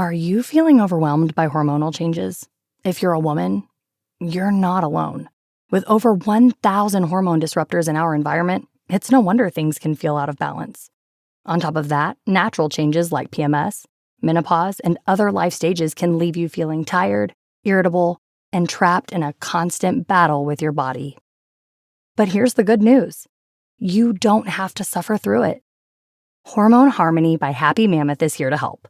Are you feeling overwhelmed by hormonal changes? If you're a woman, you're not alone. With over 1,000 hormone disruptors in our environment, it's no wonder things can feel out of balance. On top of that, natural changes like PMS, menopause, and other life stages can leave you feeling tired, irritable, and trapped in a constant battle with your body. But here's the good news. You don't have to suffer through it. Hormone Harmony by Happy Mammoth is here to help.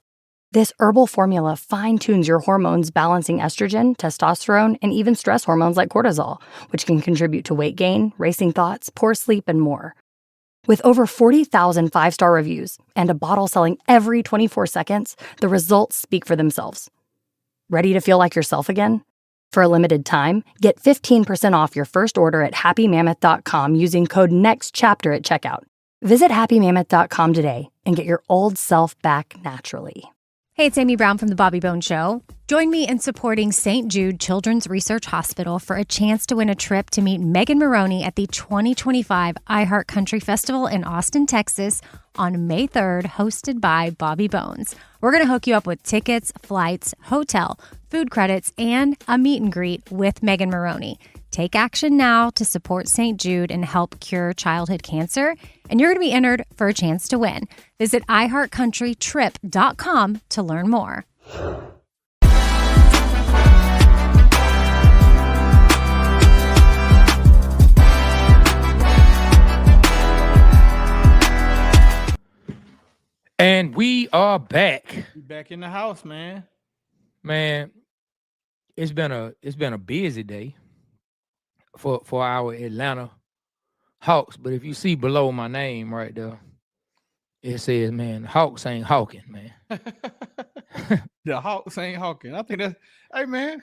This herbal formula fine-tunes your hormones, balancing estrogen, testosterone, and even stress hormones like cortisol, which can contribute to weight gain, racing thoughts, poor sleep, and more. With over 40,000 five-star reviews and a bottle selling every 24 seconds, the results speak for themselves. Ready to feel like yourself again? For a limited time, get 15% off your first order at happymammoth.com using code NEXTCHAPTER at checkout. Visit happymammoth.com today and get your old self back naturally. Hey, it's Amy Brown from the Waterboyz Show. Join me in supporting St. Jude Children's Research Hospital for a chance to win a trip to meet Megan Maroney at the 2025 iHeart Country Festival in Austin, Texas on May 3rd, hosted by Bobby Bones. We're going to hook you up with tickets, flights, hotel, food credits, and a meet and greet with Megan Maroney. Take action now to support St. Jude and help cure childhood cancer, and you're going to be entered for a chance to win. Visit iHeartCountryTrip.com to learn more. And we are back. Back in the house, man. Man, it's been a busy day for our Atlanta Hawks. But if you see below my name right there, it says, man, Hawks ain't hawking, man. The Hawks ain't hawking. I think that's, hey, man.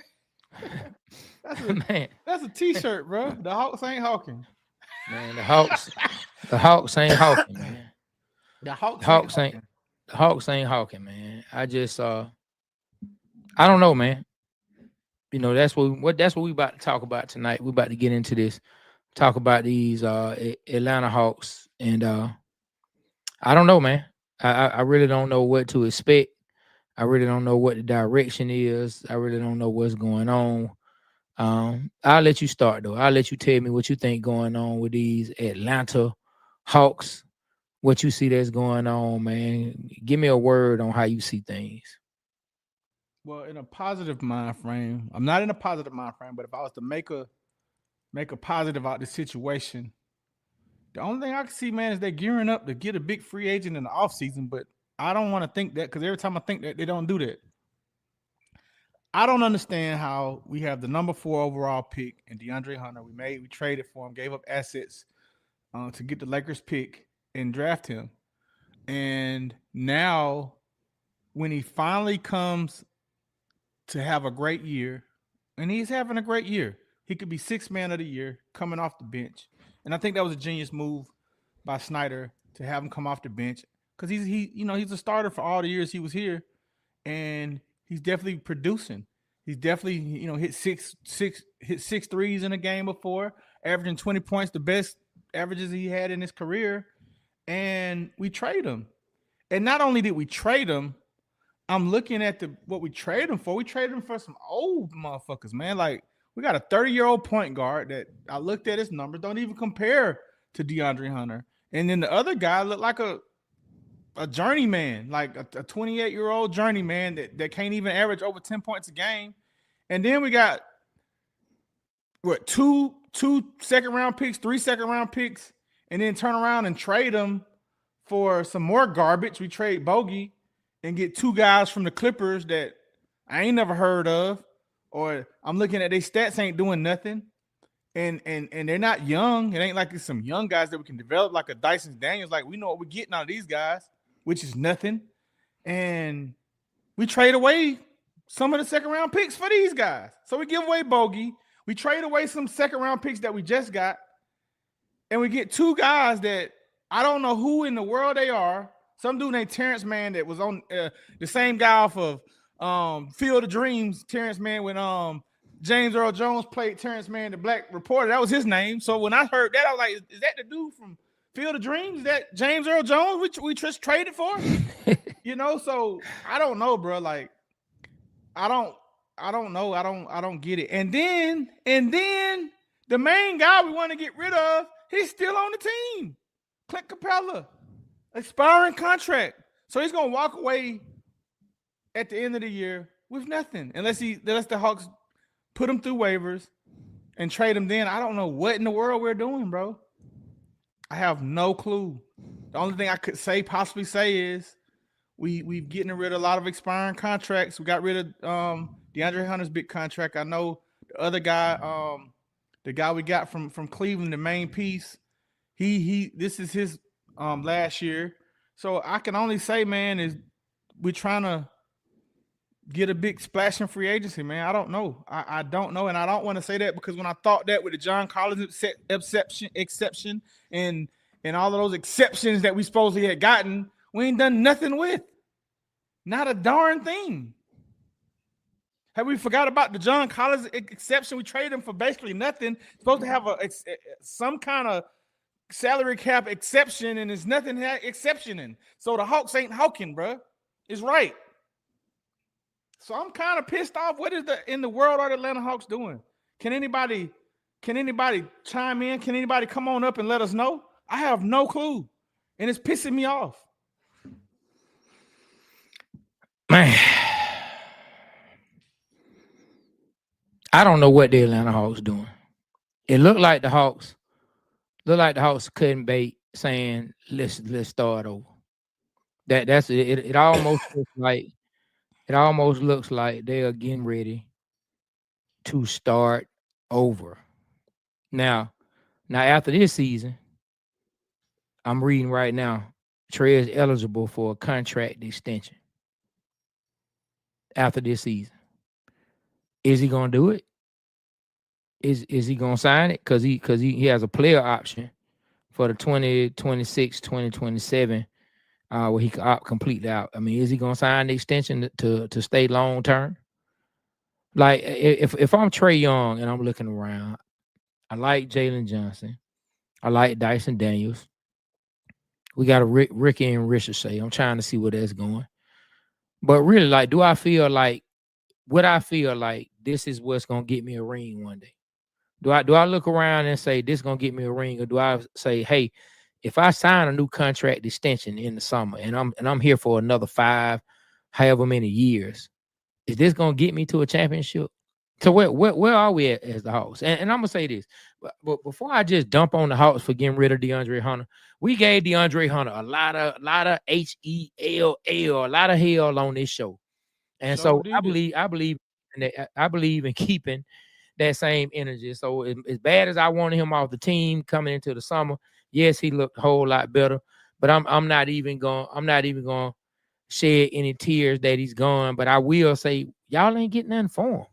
That's a t-shirt, bro. The Hawks ain't hawking. Man, the Hawks ain't hawking, man. The Hawks ain't hawking, man. I just I don't know, man. You know, that's what we about to talk about tonight. We're about to get into this, talk about these Atlanta Hawks, and I don't know, man. I really don't know what to expect. I really don't know what the direction is. I really don't know what's going on. I'll let you start though. I'll let you tell me what you think going on with these Atlanta Hawks. What you see that's going on, man. Give me a word on how you see things. Well, in a positive mind frame, I'm not in a positive mind frame, but if I was to make a positive out this situation, the only thing I can see, man, is they're gearing up to get a big free agent in the offseason, but I don't want to think that, because every time I think that, they don't do that. I don't understand how we have the number 4 overall pick in DeAndre Hunter. We traded for him, gave up assets to get the Lakers pick and draft him. And now when he finally comes to have a great year, and he's having a great year, he could be 6th man of the year coming off the bench. And I think that was a genius move by Snyder to have him come off the bench, because he's a starter for all the years he was here, and he's definitely producing. He's definitely hit six threes in a game before, averaging 20 points, the best averages he had in his career. And we trade him. And not only did we trade him, I'm looking at what we traded him for. We traded him for some old motherfuckers, man. Like, we got a 30-year-old point guard that I looked at his numbers, don't even compare to DeAndre Hunter. And then the other guy looked like a journeyman, like a 28-year-old journeyman that can't even average over 10 points a game. And then we got, two second-round picks, 3 second-round picks, and then turn around and trade them for some more garbage. We trade Bogey and get 2 guys from the Clippers that I ain't never heard of, or I'm looking at their stats ain't doing nothing. And they're not young. It ain't like it's some young guys that we can develop like a Dyson Daniels. Like, we know what we're getting out of these guys, which is nothing. And we trade away some of the second-round picks for these guys. So we give away Bogey. We trade away some second-round picks that we just got. And we get 2 guys that I don't know who in the world they are. Some dude named Terrence Mann that was on the same guy off of Field of Dreams. Terrence Mann, when James Earl Jones played Terrence Mann, the Black Reporter. That was his name. So when I heard that, I was like, is that the dude from Field of Dreams? Is that James Earl Jones, which we just traded for? So I don't know, bro. Like, I don't know. I don't get it. And then the main guy we want to get rid of, he's still on the team. Clint Capella, expiring contract. So he's gonna walk away at the end of the year with nothing, unless the Hawks put him through waivers and trade him. Then I don't know what in the world we're doing, bro. I have no clue. The only thing I could possibly say is we've getting rid of a lot of expiring contracts. We got rid of DeAndre Hunter's big contract. I know the other guy, the guy we got from Cleveland, the main piece. This is his last year. So I can only say, man, is we're trying to get a big splash in free agency, man. I don't know. I don't know, and I don't want to say that because when I thought that with the John Collins exception and all of those exceptions that we supposedly had gotten, we ain't done nothing with. Not a darn thing. Have we forgot about the John Collins exception? We traded him for basically nothing. Supposed to have some kind of salary cap exception, and there's nothing exception in. So the Hawks ain't hawking, bro. It's right. So I'm kind of pissed off. What is in the world are the Atlanta Hawks doing? Can anybody chime in? Can anybody come on up and let us know? I have no clue, and it's pissing me off. Man, I don't know what the Atlanta Hawks doing. It looked like the Hawks couldn't bait, saying let's start over. That's it. It almost looks like they are getting ready to start over. Now after this season, I'm reading right now, Trey is eligible for a contract extension after this season. Is he gonna do it? Is he gonna sign it? Because he has a player option for the 2026, 2027, where he can opt completely out. I mean, is he gonna sign the extension to stay long term? Like if I'm Trey Young and I'm looking around, I like Jalen Johnson, I like Dyson Daniels. We got a Ricky and Ricochet. I'm trying to see where that's going. But really, like, would I feel like this is what's gonna get me a ring one day? Do I look around and say this is gonna get me a ring, or do I say, hey, if I sign a new contract extension in the summer and I'm here for another 5, however many years, is this gonna get me to a championship? So where are we at as the Hawks? And I'm gonna say this, but before I just dump on the Hawks for getting rid of DeAndre Hunter, we gave DeAndre Hunter a lot of HELL, a lot of hell on this show, and so I believe in keeping that same energy. So as bad as I wanted him off the team coming into the summer, yes, he looked a whole lot better. But I'm not even gonna shed any tears that he's gone. But I will say y'all ain't getting nothing for him.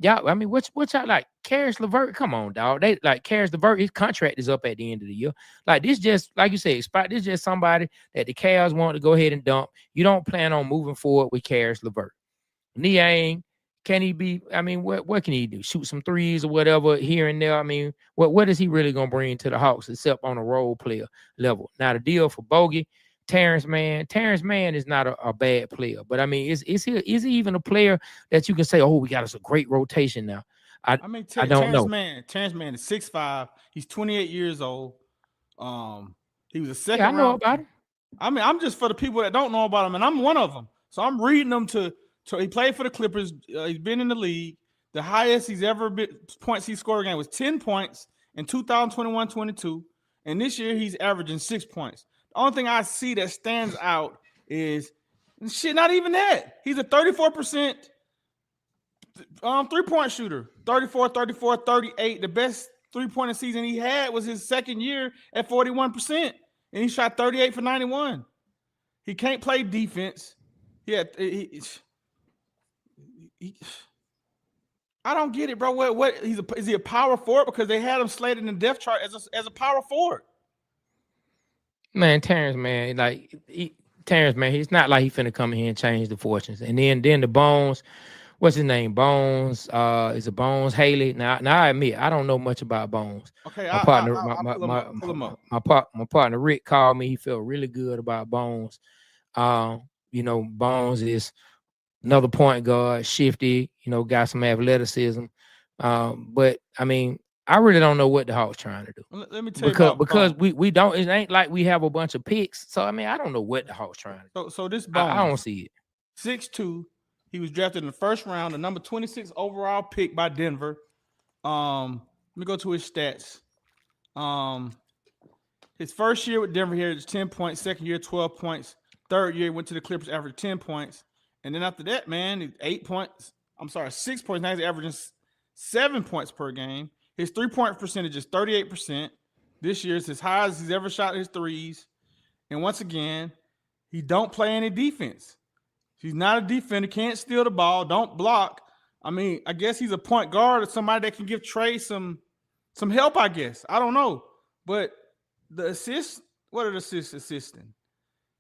Y'all, I mean, what y'all like? Karis LeVert, come on, dog. They like Karis LeVert. His contract is up at the end of the year. Like this, just like you said, this just somebody that the Cavs want to go ahead and dump. You don't plan on moving forward with Karis LeVert. Niang, can he be? I mean, what can he do? Shoot some threes or whatever here and there. I mean, what is he really gonna bring to the Hawks except on a role player level? Now the deal for Bogey. Terrence Mann is not a bad player, but I mean, is he even a player that you can say, oh, we got us a great rotation now? I don't know. Terrence Mann is 6'5". He's 28 years old. He was a second. I know about him. I mean, I'm just for the people that don't know about him, and I'm one of them. So I'm reading them to he played for the Clippers. He's been in the league. The highest he's ever been points he scored a game was 10 points in 2021-22, and this year he's averaging 6 points. The only thing I see that stands out is not even that. He's a 34% three-point shooter. 34, 38. The best three-pointer season he had was his second year at 41%. And he shot 38 for 91. He can't play defense. I don't get it, bro. What is he a power forward? Because they had him slated in the depth chart as a power forward. Man, Terrence Mann, he's not like he finna come in here and change the fortunes. And then the Bones, what's his name? Bones, is it Bones Haley? Now I admit I don't know much about Bones. Okay, my partner Rick called me. He felt really good about Bones. Bones is another point guard, shifty, got some athleticism. But I mean, I really don't know what the Hawks trying to do. Let me tell you about because we don't. It ain't like we have a bunch of picks. So I mean, I don't know what the Hawks trying to do. So this I don't see it. 6'2". He was drafted in the first round, the number 26 overall pick by Denver. Let me go to his stats. His first year with Denver here is 10 points. Second year, 12 points. Third year, went to the Clippers, averaged 10 points. And then after that, man, 6 points. Now he's averaging 7 points per game. His 3-point percentage is 38%. This year is his highest he's ever shot his threes. And once again, he don't play any defense. He's not a defender, can't steal the ball, don't block. I mean, I guess he's a point guard or somebody that can give Trey some help, I guess. I don't know. But the assists, what are the assists assisting?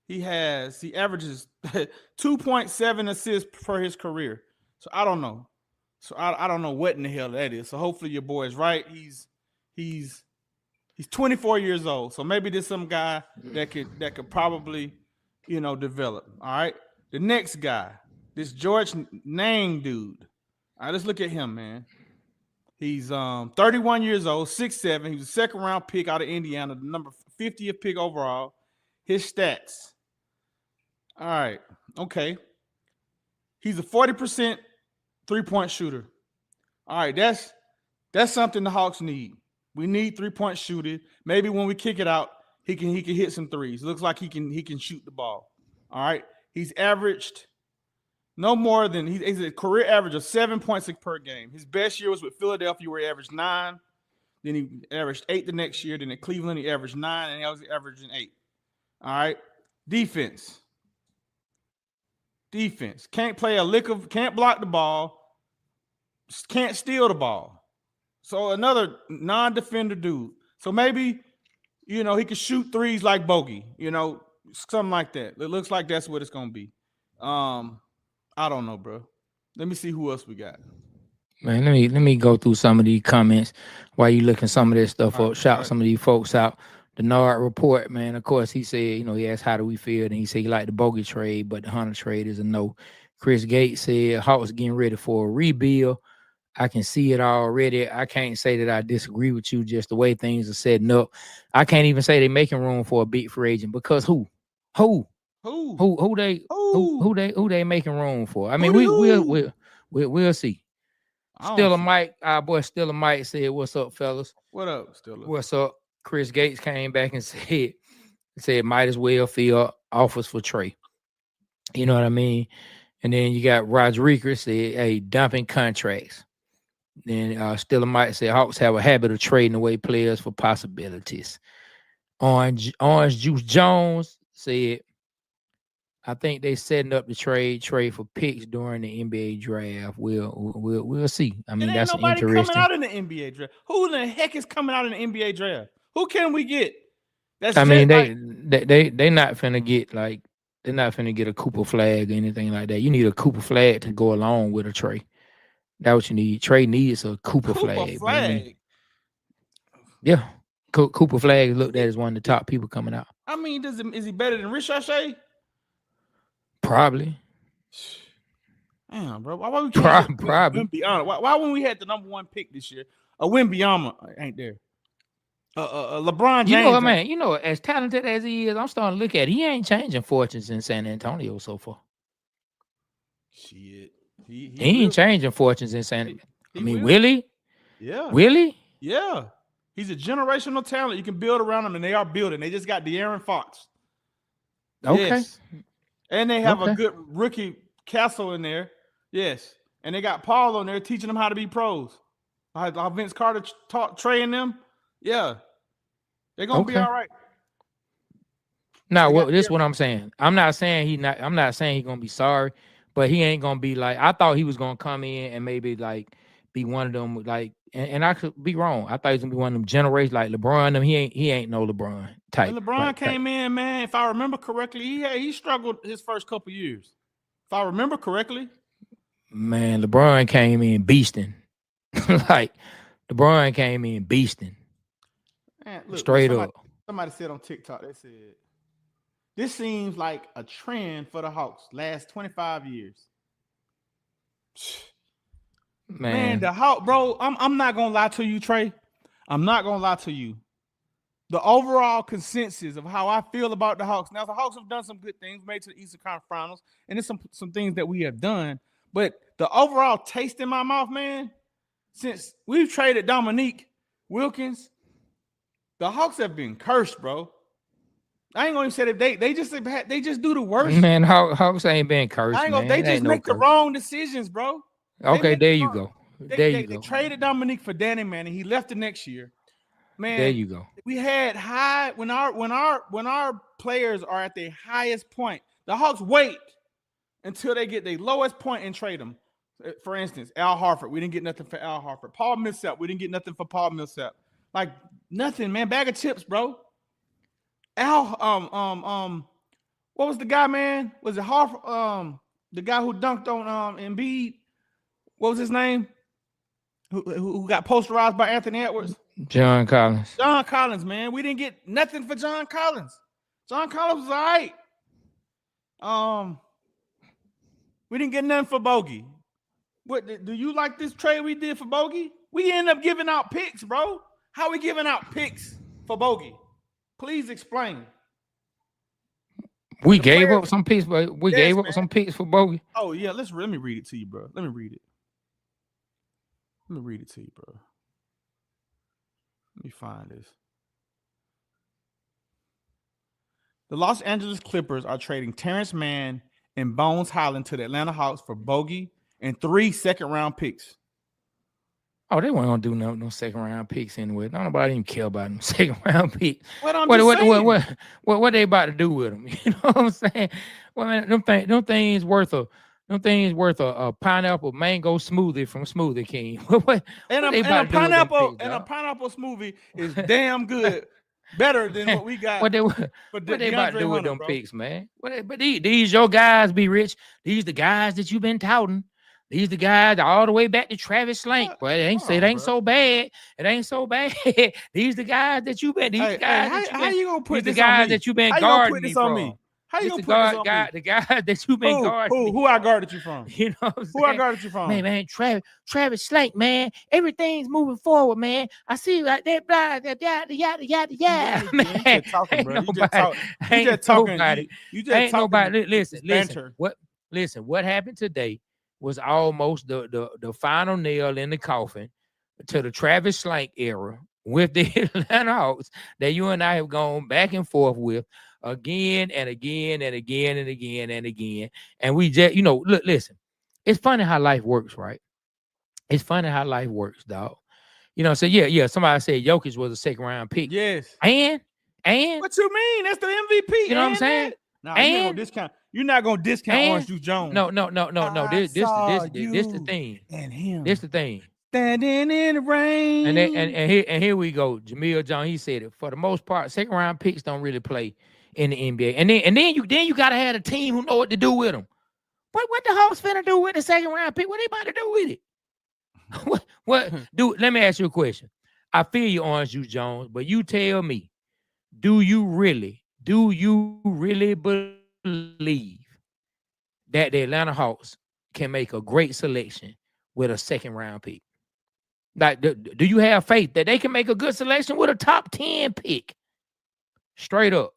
He averages 2.7 assists per his career. So I don't know. So I don't know what in the hell that is. So hopefully your boy is right. He's 24 years old. So maybe there's some guy that could probably, develop. All right. The next guy, this George Nang dude. All right, let's look at him, man. He's 31 years old, 6'7". He was a second-round pick out of Indiana, the number 50th pick overall. His stats. All right, okay. He's a 40% three-point shooter. All right, that's something the Hawks need. We need three-point shooting. Maybe when we kick it out, he can hit some threes. Looks like he can shoot the ball. All right. He's averaged no more than he's a career average of 7 points per game. His best year was with Philadelphia, where he averaged 9. Then he averaged 8 the next year. Then at Cleveland, he averaged 9, and he was averaging 8. All right. Defense. Can't play a lick of, can't block the ball, can't steal the ball. So another non-defender dude. So maybe, he could shoot threes like Bogey, something like that. It looks like that's what it's going to be. I don't know, bro. Let me see who else we got. Man, let me go through some of these comments while you looking some of this stuff up. Shout some of these folks out. The Nard report, man. Of course, he said, he asked how do we feel, and he said he liked the Bogey trade, but the Hunter trade is a no. Chris Gates said Hawks getting ready for a rebuild. I can see it already. I can't say that I disagree with you, just the way things are setting up. I can't even say they're making room for a big free agent because who they making room for? I mean, we'll see. Stiller Mike, our boy Stiller Mike said, "What's up, fellas? What up, Stiller? What's up?" Chris Gates came back and said might as well fill offers for Trey. You know what I mean? And then you got Rodriguez said, "Hey, dumping contracts." Then Stiller Mike said, "Hawks have a habit of trading away players for possibilities." Orange Juice Jones said, "I think they setting up the trade for picks during the NBA draft. We'll see. I mean, that's nobody interesting. Coming out in the NBA draft. Who in the heck is coming out in the NBA draft? Who can we get? They not finna get like they're not finna get a Cooper flag or anything like that. You need a Cooper flag to go along with a Trey. That's what you need. Trey needs a Cooper flag. Man. Yeah, Cooper flag is looked at as one of the top people coming out. I mean, is he better than Ricochet? Probably. Damn, bro. Why we can't probably. Why when we had the number 1 pick this year, Wembanyama ain't there? LeBron James. You know what, man? As talented as he is, I'm starting to look at it. He ain't changing fortunes in San Antonio so far. Shit. He ain't changing fortunes in San Antonio. I mean, will he? Yeah. Will he? Yeah. He's a generational talent. You can build around him, and they are building. They just got De'Aaron Fox. Okay. Yes. And they have a good rookie Castle in there. Yes. And they got Paul on there teaching them how to be pros. How Vince Carter taught Trey and them. Yeah. They're going to be all right. Now, this is what I'm saying. I'm not saying he's going to be sorry, but he ain't going to be like, I thought he was going to come in and maybe like be one of them, like, and I could be wrong. I thought he was going to be one of them generations like LeBron. He ain't no LeBron type. When LeBron came in, man, if I remember correctly, he struggled his first couple years. If I remember correctly. Man, LeBron came in beasting. Like, LeBron came in beasting. Man, look, straight up. Somebody said on TikTok, they said, this seems like a trend for the Hawks last 25 years. Man, the Hawks, bro. I'm not gonna lie to you, Trey. I'm not gonna lie to you. The overall consensus of how I feel about the Hawks. Now, the Hawks have done some good things, made to the Eastern Conference Finals, and there's some things that we have done. But the overall taste in my mouth, man, since we've traded Dominique Wilkins, the Hawks have been cursed, bro. I ain't gonna even say that they just do the worst. Man, Hawks ain't been cursed, man. They just make the wrong decisions, bro. Okay, there you go. They traded Dominique for Danny Manning. He left the next year. Man, there you go. We had high when our players are at their highest point. The Hawks wait until they get their lowest point and trade them. For instance, Al Horford, we didn't get nothing for Al Horford. Paul Millsap, we didn't get nothing for Paul Millsap. Like nothing, man. Bag of chips, bro. Al, what was the guy, man? Was it Horford? The guy who dunked on Embiid? What was his name? Who got posterized by Anthony Edwards? John Collins. John Collins, man. We didn't get nothing for John Collins. John Collins was all right. We didn't get nothing for Bogey. What do you like this trade we did for Bogey? We ended up giving out picks, bro. How are we giving out picks for Bogey? Please explain. We gave up some picks, but we gave up some picks for Bogey. Oh yeah, let me read it to you, bro. Let me read it to you, bro. Let me find this. The Los Angeles Clippers are trading Terrence Mann and Bones Highland to the Atlanta Hawks for Bogey and 3 second-round picks. Oh, they weren't gonna do no second-round picks anyway. Nobody even care about them second-round picks. What they about to do with them? You know what I'm saying? Well, man, them things worth a pineapple mango smoothie from Smoothie King. A pineapple smoothie is damn good. Better than what we got. What they about to do with them picks, man? But these your guys be rich. These the guys that you've been touting. These the guys all the way back to Travis Slank. But it ain't so bad. It ain't so bad. These the guys that you've been. These guys. How you gonna put this guys that you've been guarding me from? How you gonna put this on me? The guy that you've been guarding. Who I guarded you from? You know who I guarded you from? Man, Travis Slank, man. Everything's moving forward, man. I see you like that, blah, yada, man. You just talking, bro. You just talking. You just talking. Listen. What happened today was almost the final nail in the coffin to the Travis Slank era with the Atlanta Hawks that you and I have gone back and forth with again and again and again and again and again. And we just, listen, it's funny how life works, right? It's funny how life works, dog. So yeah, somebody said Jokic was a second round pick. Yes. And what you mean? That's the MVP. You know what I'm saying? You're not gonna discount Orange Juice Jones. No. This the thing. And him. This the thing. Standing in the rain. And here we go. Jamil Jones, he said it. For the most part, second round picks don't really play in the NBA. And then you gotta have a team who know what to do with them. What the Hawks finna do with the second round pick? What they about to do with it? Let me ask you a question. I feel you, Orange Juice Jones, but you tell me, do you really believe that the Atlanta Hawks can make a great selection with a second round pick? Like, do you have faith that they can make a good selection with a top 10 pick? Straight up.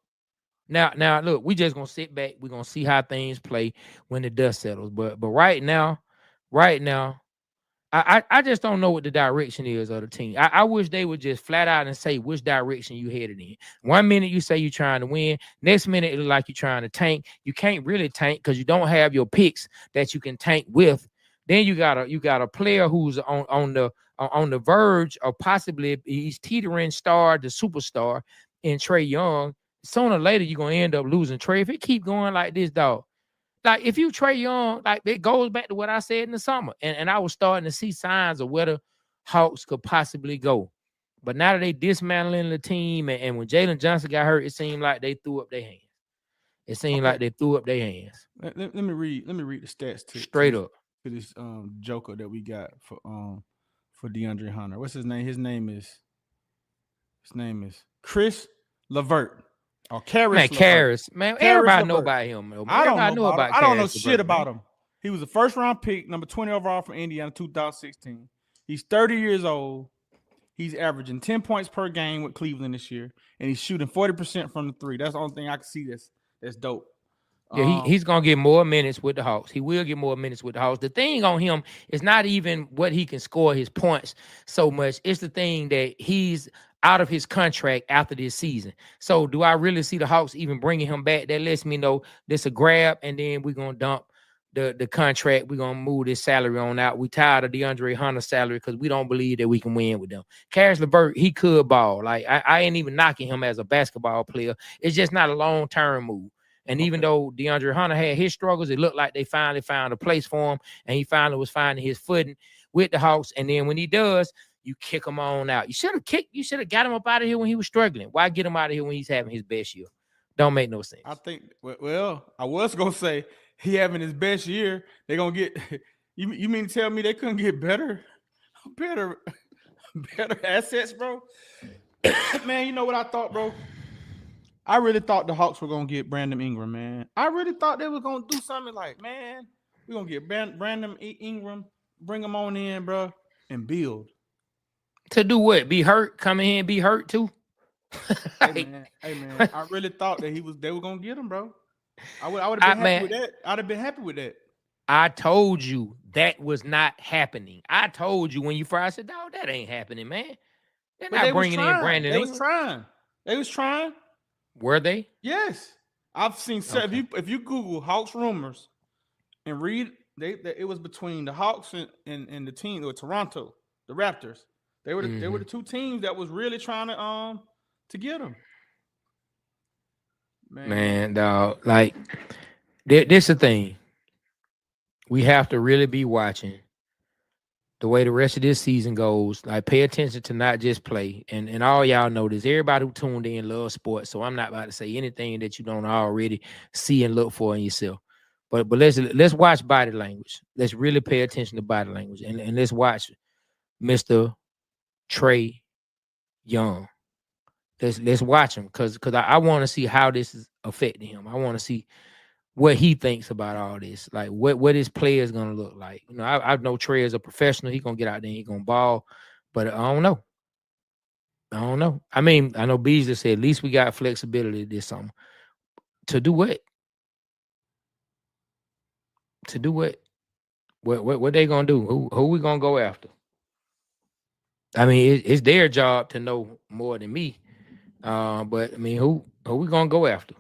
Now, look, we just gonna sit back. We're gonna see how things play when the dust settles. But right now, I just don't know what the direction is of the team. I wish they would just flat out and say which direction you headed in. 1 minute you say you're trying to win. Next minute it look like you're trying to tank. You can't really tank because you don't have your picks that you can tank with. Then you got a player who's on the verge of possibly he's teetering star to superstar in Trae Young. Sooner or later you're gonna end up losing Trae if it keep going like this, dog. Like, if you Trae Young, like, it goes back to what I said in the summer. And I was starting to see signs of where the Hawks could possibly go. But now that they dismantling the team, and when Jalen Johnson got hurt, it seemed like they threw up their hands. Let me read the stats straight up to this joker that we got for DeAndre Hunter. What's his name? His name is Chris LeVert. Oh, Karis, man, everybody know about him. I don't know shit about him. He was a first-round pick, number 20 overall from Indiana, 2016. He's 30 years old. He's averaging 10 points per game with Cleveland this year, and he's shooting 40% from the three. That's the only thing I can see that's dope. Yeah, he's gonna get more minutes with the Hawks. He will get more minutes with the Hawks. The thing on him is not even what he can score his points so much. It's the thing that he's out of his contract after this season. So do I really see the Hawks even bringing him back? That lets me know this a grab, and then we're gonna dump the contract. We're gonna move this salary on out. We tired of DeAndre Hunter's salary because we don't believe that we can win with them. Caris LeVert, he could ball. Like I ain't even knocking him as a basketball player. It's just not a long-term move. And even though DeAndre Hunter had his struggles, it looked like they finally found a place for him, and he finally was finding his footing with the Hawks. And then when he does, you kick him on out. You should have got him up out of here when he was struggling. Why get him out of here when he's having his best year? Don't make no sense. I think. Well, I was gonna say he having his best year. They're gonna get. You mean to tell me they couldn't get better assets, bro? Man, you know what I thought, bro? I really thought the Hawks were gonna get Brandon Ingram, man. I really thought they were gonna do something like, man, we're gonna get Brandon Ingram, bring him on in, bro, and build. To do what? Be hurt? Come in here and be hurt too? Hey man, I really thought that they were gonna get him, bro. I would have been happy with that. I'd have been happy with that. I told you that was not happening. I told you when you first said, "Dog, that ain't happening, man." They're not bringing in Brandon Ingram. They was trying. Were they? Yes, I've seen. Okay. If you Google Hawks rumors and read, it was between the Hawks and the team or Toronto, the Raptors. They were the two teams that was really trying to get them. Man, dog, like this the thing. We have to really be watching the way the rest of this season goes. Like, pay attention to not just play. And all y'all know this. Everybody who tuned in loves sports, so I'm not about to say anything that you don't already see and look for in yourself. But let's watch body language. Let's really pay attention to body language. And let's watch Mr. Trae Young. Let's watch him because I want to see how this is affecting him. I want to see what he thinks about all this, like what his player is gonna look like. You know, I know Trey is a professional. He gonna get out there, he gonna ball, but I don't know. I mean, I know Beasley said at least we got flexibility this summer. To do what? To do what? What they gonna do? Who we gonna go after? I mean, it's their job to know more than me. But I mean, who we gonna go after?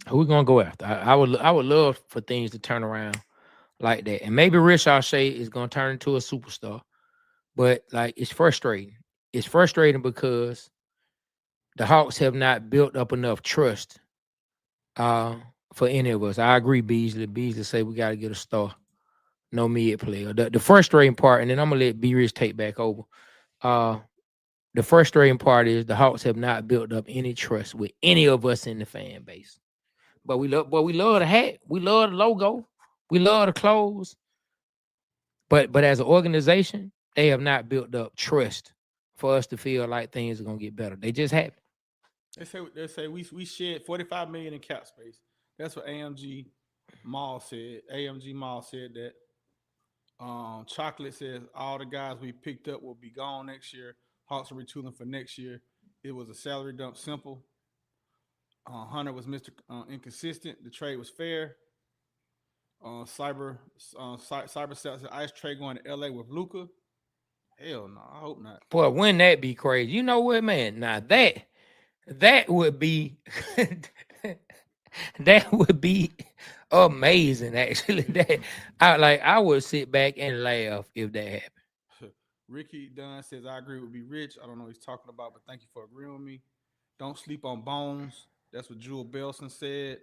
Who we gonna go after? I would love for things to turn around like that, and maybe Rich Shea is gonna turn into a superstar. But like, it's frustrating. It's frustrating because the Hawks have not built up enough trust for any of us. I agree, Beasley. Beasley say we got to get a star, no mid player. The frustrating part, and then I'm gonna let B Rich take back over. The frustrating part is the Hawks have not built up any trust with any of us in the fan base. But we love the hat. We love the logo. We love the clothes. But as an organization, they have not built up trust for us to feel like things are gonna get better. They just haven't. They say we shed $45 million in cap space. That's what AMG Mall said. AMG Mall said that. Chocolate says all the guys we picked up will be gone next year. Hawks are retooling for next year. It was a salary dump, simple. Hunter was Mr. Inconsistent. The trade was fair. Cyber says Ice Trey going to LA with Luka. Hell no, I hope not. Boy, wouldn't that be crazy? You know what, man? Now that would be that would be amazing. Actually, I would sit back and laugh if that happened. Ricky Dunn says I agree with be rich. I don't know what he's talking about, but thank you for agreeing with me. Don't sleep on Bones. That's what Jewel Belson said.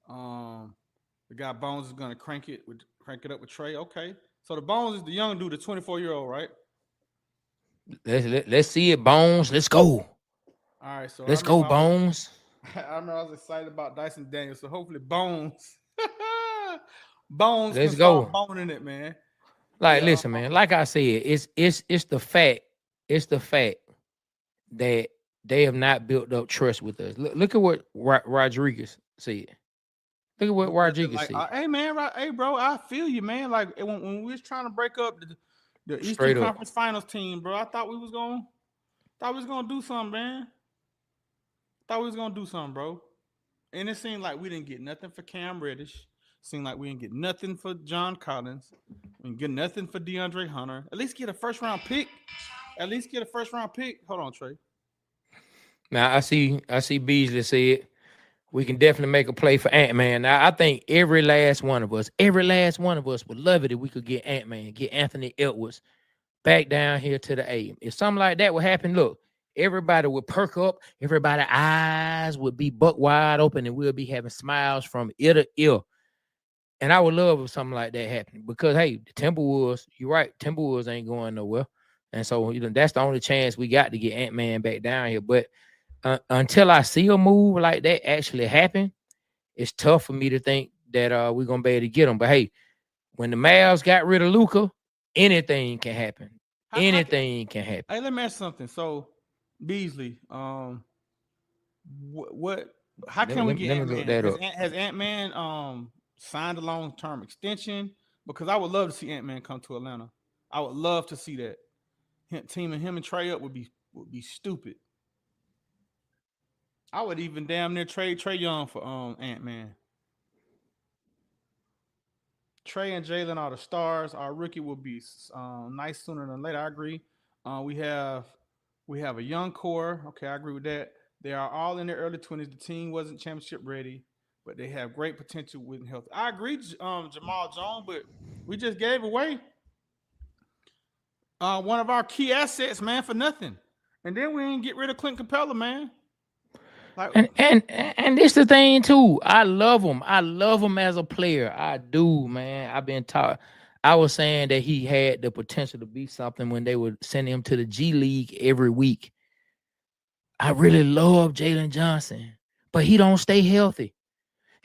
The guy Bones is gonna crank it up with Trey. Okay, so the Bones is the young dude, the 24-year-old, right? Let's see it, Bones. Let's go. All right, so let's go, Bones. I know I was excited about Dyson Daniels, so hopefully Bones, Bones, let's go, boning it, man. Like, listen, man. Like I said, it's the fact. It's the fact that they have not built up trust with us. Look at what Rodriguez said. Look at what Rodriguez Like, said. hey man, right? Hey bro, I feel you, man. Like when we was trying to break up the Eastern Straight up. Conference Finals team, bro, I thought we was gonna do something, man. Thought we was gonna do something, bro. And it seemed like we didn't get nothing for Cam Reddish. Seemed like we didn't get nothing for John Collins. We didn't get nothing for DeAndre Hunter. At least get a first round pick. Hold on, Trey. Now I see Beasley said we can definitely make a play for Ant-Man. Now I think every last one of us would love it if we could get Ant-Man, get Anthony Edwards back down here to the A. If something like that would happen, look, everybody would perk up, everybody's eyes would be buck wide open, and we'll be having smiles from ear to ear. And I would love if something like that happened because, hey, the Timberwolves, you're right, Timberwolves ain't going nowhere. And so, that's the only chance we got to get Ant-Man back down here. But until I see a move like that actually happen, it's tough for me to think that we're going to be able to get him. But, hey, when the Mavs got rid of Luka, anything can happen. Anything can happen. Hey, let me ask something. So, Beasley, what? How can we get Ant-Man? Has Ant-Man signed a long-term extension? Because I would love to see Ant-Man come to Atlanta. I would love to see that. Teaming him and Trey up would be stupid. I would even damn near trade Trey Young for Ant-Man. Trey and Jalen are the stars. Our rookie will be nice sooner than later. I agree. We have a young core. Okay, I agree with that. They are all in their early 20s. The team wasn't championship ready, but they have great potential with health. I agree, Jamal Jones, but we just gave away one of our key assets, man, for nothing. And then we didn't get rid of Clint Capella, man. Like, and this the thing too. I love him. I love him as a player. I do, man. I've been taught. I was saying that he had the potential to be something when they would send him to the G League every week. I really love Jalen Johnson, but he don't stay healthy.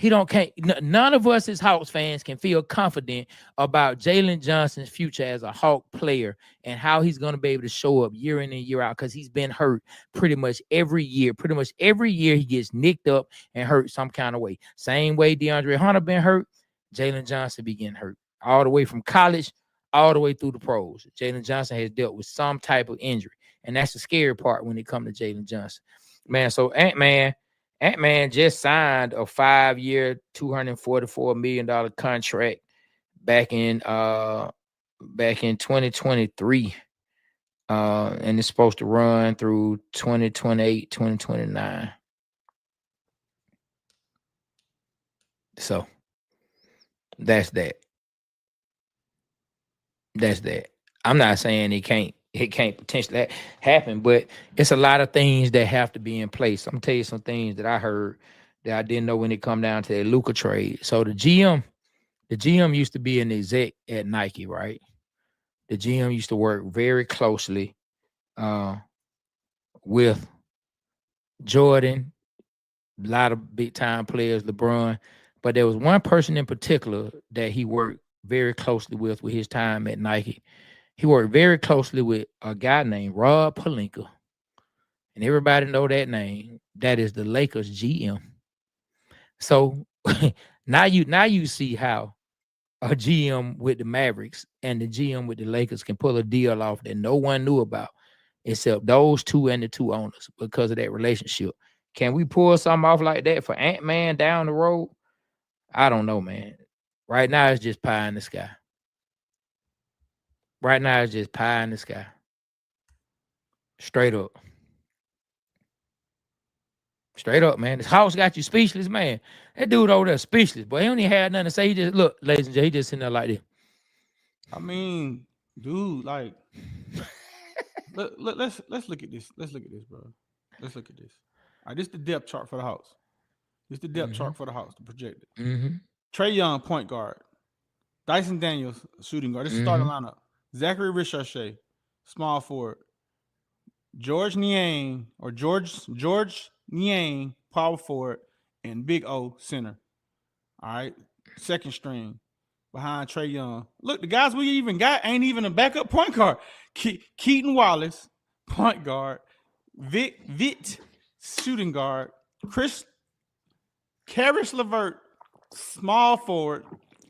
None of us as Hawks fans can feel confident about Jalen Johnson's future as a Hawk player and how he's going to be able to show up year in and year out because he's been hurt pretty much every year. Pretty much every year he gets nicked up and hurt some kind of way. Same way DeAndre Hunter been hurt, Jalen Johnson be getting hurt. All the way from college, all the way through the pros. Jalen Johnson has dealt with some type of injury. And that's the scary part when it comes to Jalen Johnson. Man, so Ant-Man just signed a 5-year, $244 million contract back in 2023. And it's supposed to run through 2028, 2029. So that's that. I'm not saying it can't potentially happen, but it's a lot of things that have to be in place. I'm gonna tell you some things that I heard that I didn't know when it come down to the Luka trade. So the GM used to be an exec at Nike, right? The GM used to work very closely with Jordan, a lot of big time players, LeBron, but there was one person in particular that he worked very closely with his time at Nike. He worked very closely with a guy named Rob Pelinka. And everybody know that name. That is the Lakers GM. So now you see how a GM with the Mavericks and the GM with the Lakers can pull a deal off that no one knew about except those two and the two owners because of that relationship. Can we pull something off like that for Ant-Man down the road? I don't know, man. Right now it's just pie in the sky. Straight up. Man. This house got you speechless, man. That dude over there speechless, but he only had nothing to say. He just look, ladies and gentlemen, he just sitting there like this. I mean, dude, like, let's look at this. Let's look at this, bro. Let's look at this. All right, this is the depth chart for the house. This is the depth chart for the house, the projected. Trey Young, point guard. Dyson Daniels, shooting guard. This is the starting lineup. Zachary Richardson, small forward. George Niang, power forward, and Big O, center. All right, second string behind Trey Young. Look, the guys we even got ain't even a backup point guard. Keaton Wallace, point guard. Vit, shooting guard. Karis LeVert, small forward.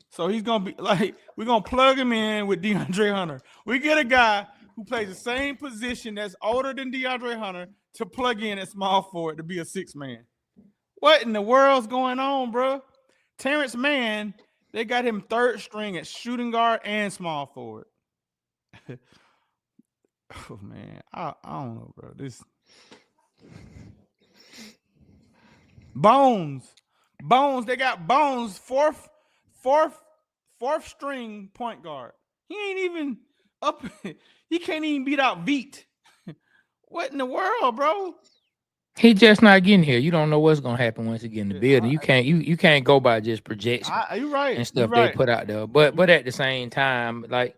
So he's gonna be like, we're gonna plug him in with DeAndre Hunter. We get a guy who plays the same position that's older than DeAndre Hunter to plug in at small forward to be a 6-man. What in the world's going on, bro? Terrence Mann, they got him third string at shooting guard and small forward. Oh man, I don't know, bro. This Bones, they got Bones, fourth string point guard. He ain't even up. He can't even beat out Veet. What in the world, bro? He just not getting here. You don't know what's gonna happen once he get in the building. You can't go by just projections you're right, and stuff they put out there. But at the same time, like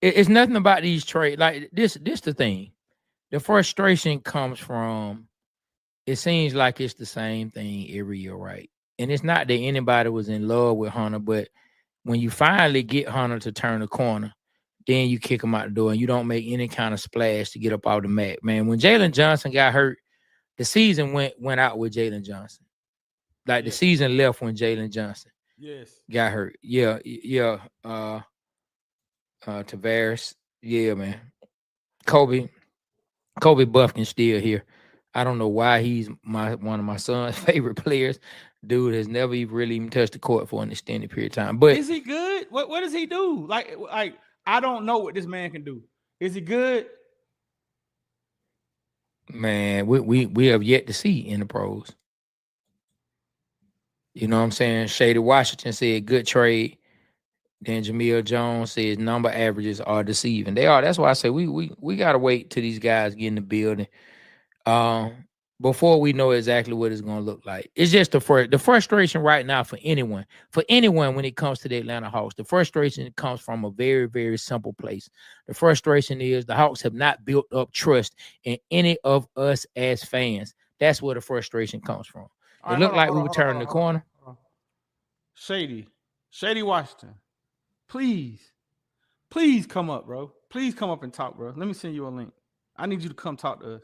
it's nothing about these trades. Like this the thing. The frustration comes from. It seems like it's the same thing every year, right? And it's not that anybody was in love with Hunter, but when you finally get Hunter to turn the corner, then you kick him out the door and you don't make any kind of splash to get up out the mat. Man, when Jalen Johnson got hurt, the season went out with Jalen Johnson. Like the season left when Jalen Johnson got hurt. Tavares. Yeah, man. Kobe Buffkin still here. I don't know why he's one of my son's favorite players. Dude has never really even touched the court for an extended period of time. But is he good? What does he do? Like I don't know what this man can do. Is he good? Man, we have yet to see in the pros. You know what I'm saying? Shady Washington said good trade. Then Jamil Jones says number averages are deceiving. They are. That's why I say we gotta wait till these guys get in the building. Before we know exactly what it's gonna look like. It's just the frustration right now for anyone when it comes to the Atlanta Hawks. The frustration comes from a very, very simple place. The frustration is the Hawks have not built up trust in any of us as fans. That's where the frustration comes from. It looked like we were turning the corner. Shady Washington, please come up, bro. Please come up and talk, bro. Let me send you a link. I need you to come talk to us.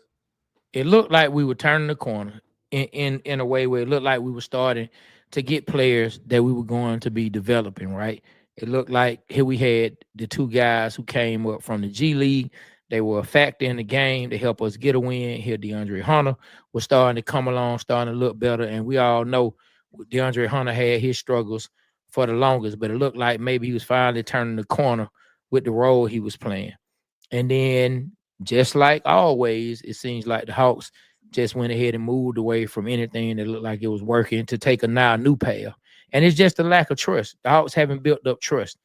It looked like we were turning the corner in a way where it looked like we were starting to get players that we were going to be developing, right? It looked like here we had the two guys who came up from the G League. They were a factor in the game to help us get a win. Here, DeAndre Hunter was starting to come along, starting to look better. And we all know DeAndre Hunter had his struggles for the longest, but it looked like maybe he was finally turning the corner with the role he was playing. And then just like always, it seems like the Hawks just went ahead and moved away from anything that looked like it was working to take a new path. And it's just a lack of trust. The Hawks haven't built up trust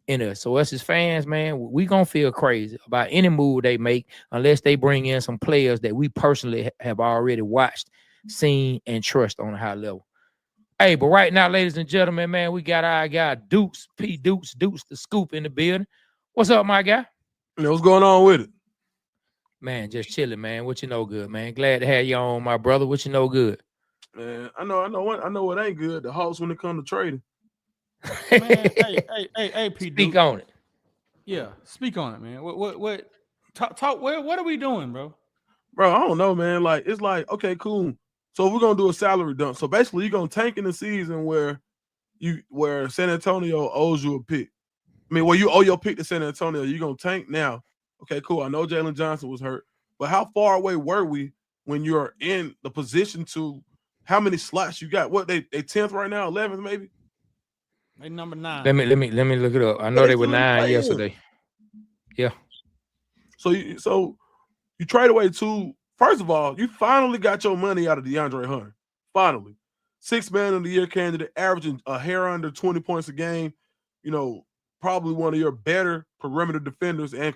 in us. So us as fans, man, we going to feel crazy about any move they make unless they bring in some players that we personally have already watched, seen, and trust on a high level. Hey, but right now, ladies and gentlemen, man, we got our guy Dukes, P. Dukes, the scoop in the building. What's up, my guy? What's going on with it? Man, just chilling, man. What you know good, man? Glad to have you on, my brother. What you know good? Man, I know what ain't good. The Hawks when it comes to trading. Man, hey, P. Speak on it. Yeah, speak on it, man. What talk what are we doing, bro? Bro, I don't know, man. Like, it's like, okay, cool. So we're gonna do a salary dump. So basically, you're gonna tank in the season where San Antonio owes you a pick. I mean, where you owe your pick to San Antonio, you're gonna tank now. Okay, cool. I know Jalen Johnson was hurt, but how far away were we when you're in the position to how many slots you got? What they 10th right now, 11th maybe? They number 9. Let me look it up. I know they were 9 yesterday. Yeah. So you trade away two. First of all, you finally got your money out of DeAndre Hunter. Finally. 6th man of the year candidate, averaging a hair under 20 points a game. You know, probably one of your better perimeter defenders and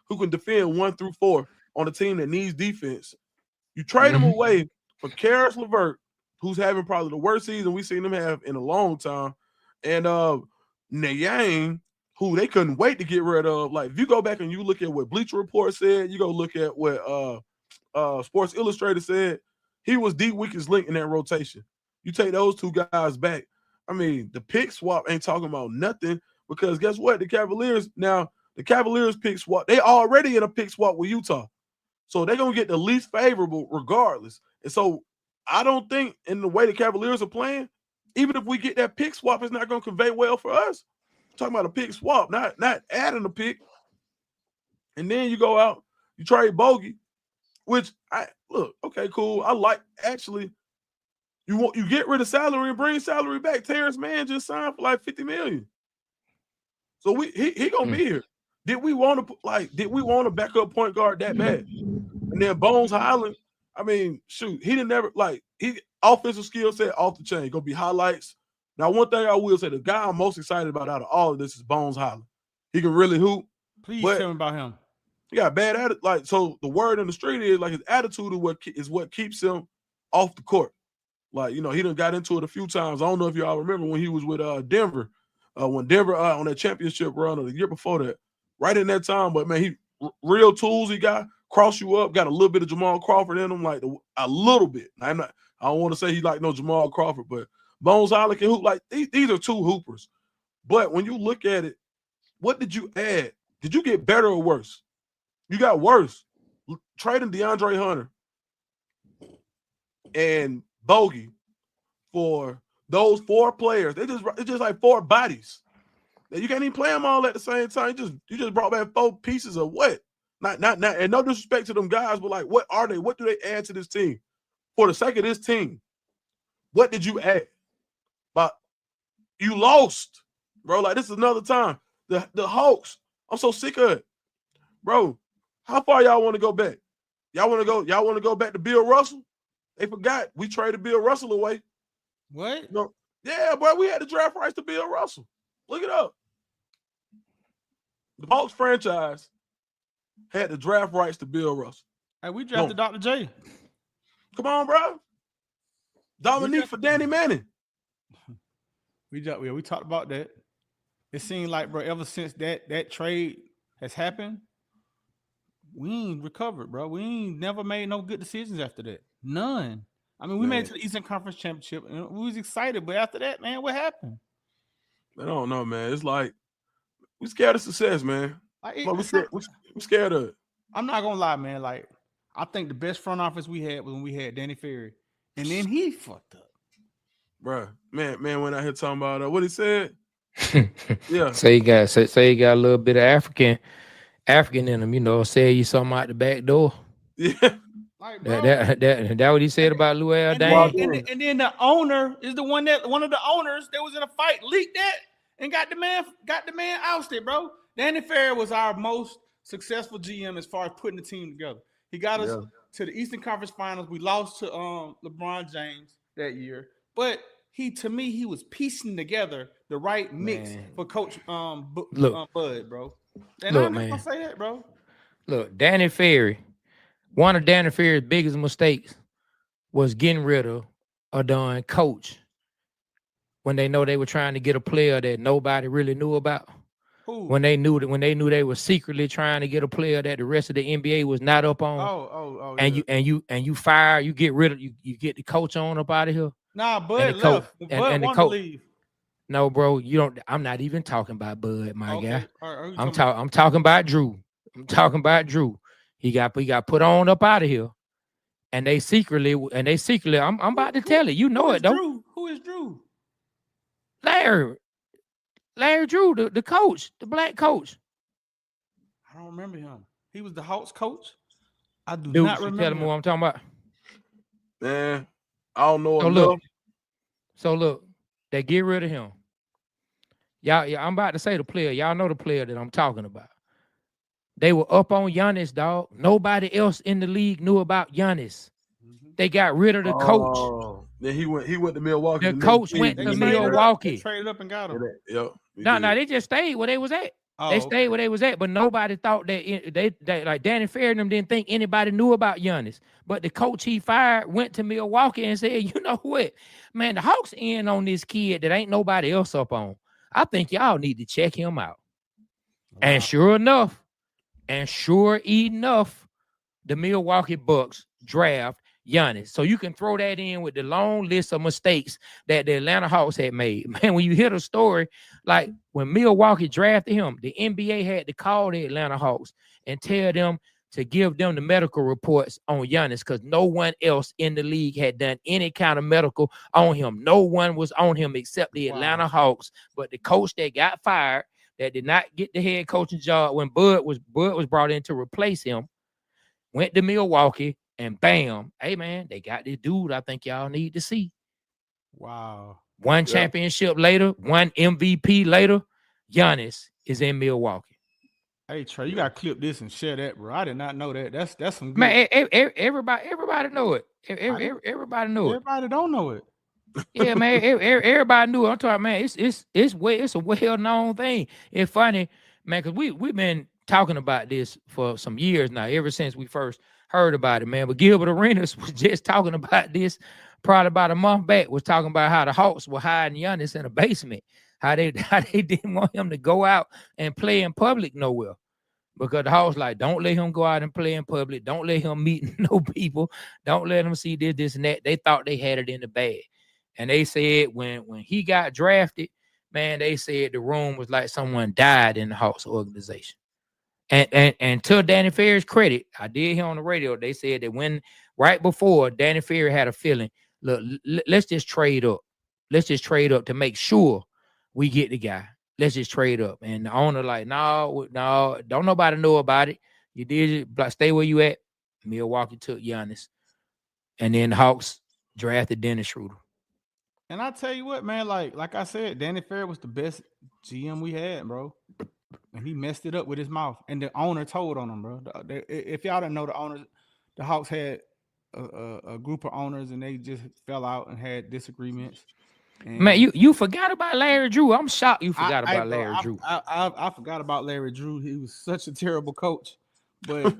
who can defend 1 through 4 on a team that needs defense. You trade him away for Karis LeVert, who's having probably the worst season we've seen him have in a long time, and Niang, who they couldn't wait to get rid of. Like, if you go back and you look at what Bleacher Report said, you go look at what Sports Illustrated said, he was the weakest link in that rotation. You take those two guys back. I mean, the pick swap ain't talking about nothing because guess what? The Cavaliers pick swap, they already in a pick swap with Utah. So they're going to get the least favorable regardless. And so I don't think in the way the Cavaliers are playing, even if we get that pick swap, it's not going to convey well for us. I'm talking about a pick swap, not adding a pick. And then you go out, you trade Bogey, which okay, cool. I like actually. You get rid of salary and bring salary back. Terrence Mann just signed for like $50 million. So he gonna be here. Did we want to backup point guard that bad? And then Bones Highland, I mean, shoot, he offensive skill set off the chain, gonna be highlights. Now, one thing I will say, the guy I'm most excited about out of all of this is Bones Highland. He can really hoop. Please tell me about him. He got bad attitude. So the word in the street is his attitude is what keeps him off the court. He done got into it a few times. I don't know if y'all remember when he was with Denver, when Denver on that championship run or the year before that, right in that time. But man, he real tools he got, cross you up, got a little bit of Jamal Crawford in him, a little bit. I don't want to say he like no Jamal Crawford, but Bones Highland can hoop. These are two hoopers. But when you look at it, what did you add? Did you get better or worse? You got worse. Trading DeAndre Hunter and Bogey for those 4 players. It's just like 4 bodies. You can't even play them all at the same time. You just brought back 4 pieces of what? Not and no disrespect to them guys, but what are they? What do they add to this team? For the sake of this team, what did you add? But you lost, bro. This is another time. The Hawks, I'm so sick of it. Bro, how far y'all want to go back? Y'all want to go back to Bill Russell? They forgot we traded Bill Russell away. What? No. Yeah, boy, we had the draft rights to Bill Russell. Look it up. The Hawks franchise had the draft rights to Bill Russell. Hey, we drafted Dr. J. Come on, bro. Dominique for Danny Manning. We talked about that. It seemed like, bro, ever since that trade has happened, we ain't recovered, bro. We ain't never made no good decisions after that. None. I mean, we made it to the Eastern Conference Championship, and we was excited. But after that, man, what happened? I don't know, man. It's like we scared of success, man. We scared of it. I'm not gonna lie, man. I think the best front office we had was when we had Danny Ferry, and then he fucked up, bro. Man, went out here talking about what he said. Yeah. Say he got a little bit of African in him, say you something out the back door. Yeah. That what he said about Luell Dane. And then the owner is one of the owners that was in a fight leaked that and got the man ousted, bro. Danny Ferry was our most successful GM as far as putting the team together. He got us to the Eastern Conference Finals. We lost to LeBron James that year, but to me he was piecing together the right mix for Coach Bud, bro. And I'm just gonna say that, bro. Look, Danny Ferry. One of Danny Ferry's biggest mistakes was getting rid of a darn coach when they know they were trying to get a player that nobody really knew about. Who? When they knew they were secretly trying to get a player that the rest of the NBA was not up on. And you fire, you get rid of you get the coach on up out of here. Nah, Bud left. Bud wanted to leave. No, bro, you don't. I'm not even talking about Bud, my guy. Right, I'm talking about Drew. He got put on up out of here, and they secretly. I'm about to tell you. You know it, though. Who is Drew? Larry Drew, the coach, the black coach. I don't remember him. He was the Hawks coach. I do Dude, not remember. Tell him what I'm talking about. Man, I don't know. So look, they get rid of him. Y'all, I'm about to say the player. Y'all know the player that I'm talking about. They were up on Giannis, dog. Nobody else in the league knew about Giannis. They got rid of the coach. Then he went to Milwaukee. The coach went to Milwaukee. They traded up and got him. Yep. No, they just stayed where they was at. They stayed where they was at, but nobody thought that they like Danny Ferry and them didn't think anybody knew about Giannis. But the coach he fired went to Milwaukee and said, you know what, man, the Hawks in on this kid that ain't nobody else up on. I think y'all need to check him out. Wow. And sure enough, the Milwaukee Bucks draft Giannis. So you can throw that in with the long list of mistakes that the Atlanta Hawks had made. Man, when you hear the story, like when Milwaukee drafted him, the NBA had to call the Atlanta Hawks and tell them to give them the medical reports on Giannis because no one else in the league had done any kind of medical on him. No one was on him except the Atlanta Hawks. But the coach that got fired, that did not get the head coaching job when Bud was brought in to replace him, went to Milwaukee, and bam, hey, man, they got this dude I think y'all need to see. Wow. One championship later, one MVP later, Giannis is in Milwaukee. Hey Trey, you gotta clip this and share that, bro. I did not know that. That's some good. Man, everybody know it. Everybody know it. Everybody don't know it. Yeah, man. Everybody knew it. I'm talking, man. It's a well-known thing. It's funny, man, because we've been talking about this for some years now, ever since we first heard about it, man. But Gilbert Arenas was just talking about this probably about a month back. Was talking about how the Hawks were hiding Giannis in a basement. How they didn't want him to go out and play in public nowhere. Because the Hawks like, don't let him go out and play in public. Don't let him meet no people. Don't let him see this, and that. They thought they had it in the bag. And they said when he got drafted, man, they said the room was like someone died in the Hawks organization. And to Danny Ferry's credit, I did hear on the radio, they said that right before Danny Ferry had a feeling, look, let's just trade up. Let's just trade up to make sure we get the guy. Let's just trade up. And the owner like, no, don't nobody know about it. You did it, stay where you at. Milwaukee took Giannis. And then the Hawks drafted Dennis Schroeder. And I tell you what, man, like I said, Danny Ferry was the best GM we had, bro. And he messed it up with his mouth. And the owner told on him, bro. If y'all didn't know, the Hawks had a group of owners, and they just fell out and had disagreements. And man, you forgot about Larry Drew. I'm shocked you forgot about Larry Drew. I forgot about Larry Drew. He was such a terrible coach, but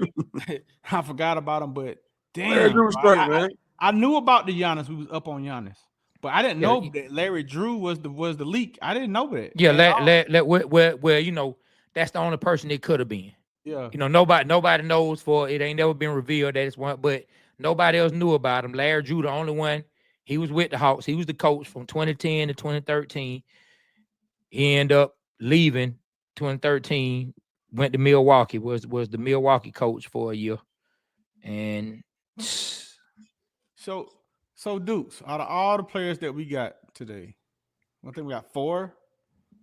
I forgot about him. But damn, Larry Drew was great, man. I knew about the Giannis. We was up on Giannis, but I didn't know that Larry Drew was the leak. I didn't know that. Yeah, well, you know, that's the only person it could have been. Yeah, you know, nobody knows for it. Ain't never been revealed that it's one, but nobody else knew about him. Larry Drew, the only one. He was with the Hawks. He was the coach from 2010 to 2013. He ended up leaving 2013, went to Milwaukee, was the Milwaukee coach for a year. And so Dukes, out of all the players that we got today, I think we got 4.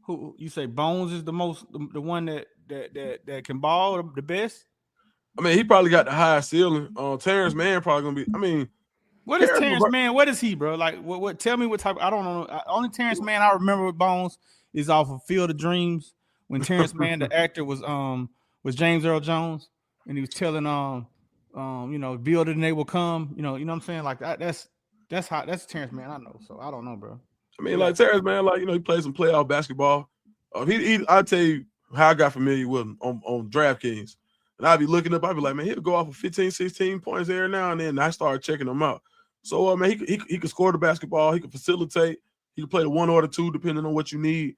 Who you say Bones is the one that can ball the best? I mean, he probably got the highest ceiling. Terrence Mann probably gonna be. I mean, what is Terrence Mann? What is he, bro? Like, what? Tell me what type. I don't know. Only Terrence Mann I remember with Bones is off of Field of Dreams when Terrence Mann, the actor, was James Earl Jones, and he was telling you know, build it and they will come. You know what I'm saying? Like that's Terrence Mann I know. So I don't know, bro. I mean, like Terrence Mann, like, you know, he played some playoff basketball. I'll tell you how I got familiar with him on DraftKings. And I'd be looking up, I'd be like, man, he'll go off of 15, 16 points every now and then. And I started checking him out. So, man, he could score the basketball. He could facilitate. He could play the 1 or the 2, depending on what you need.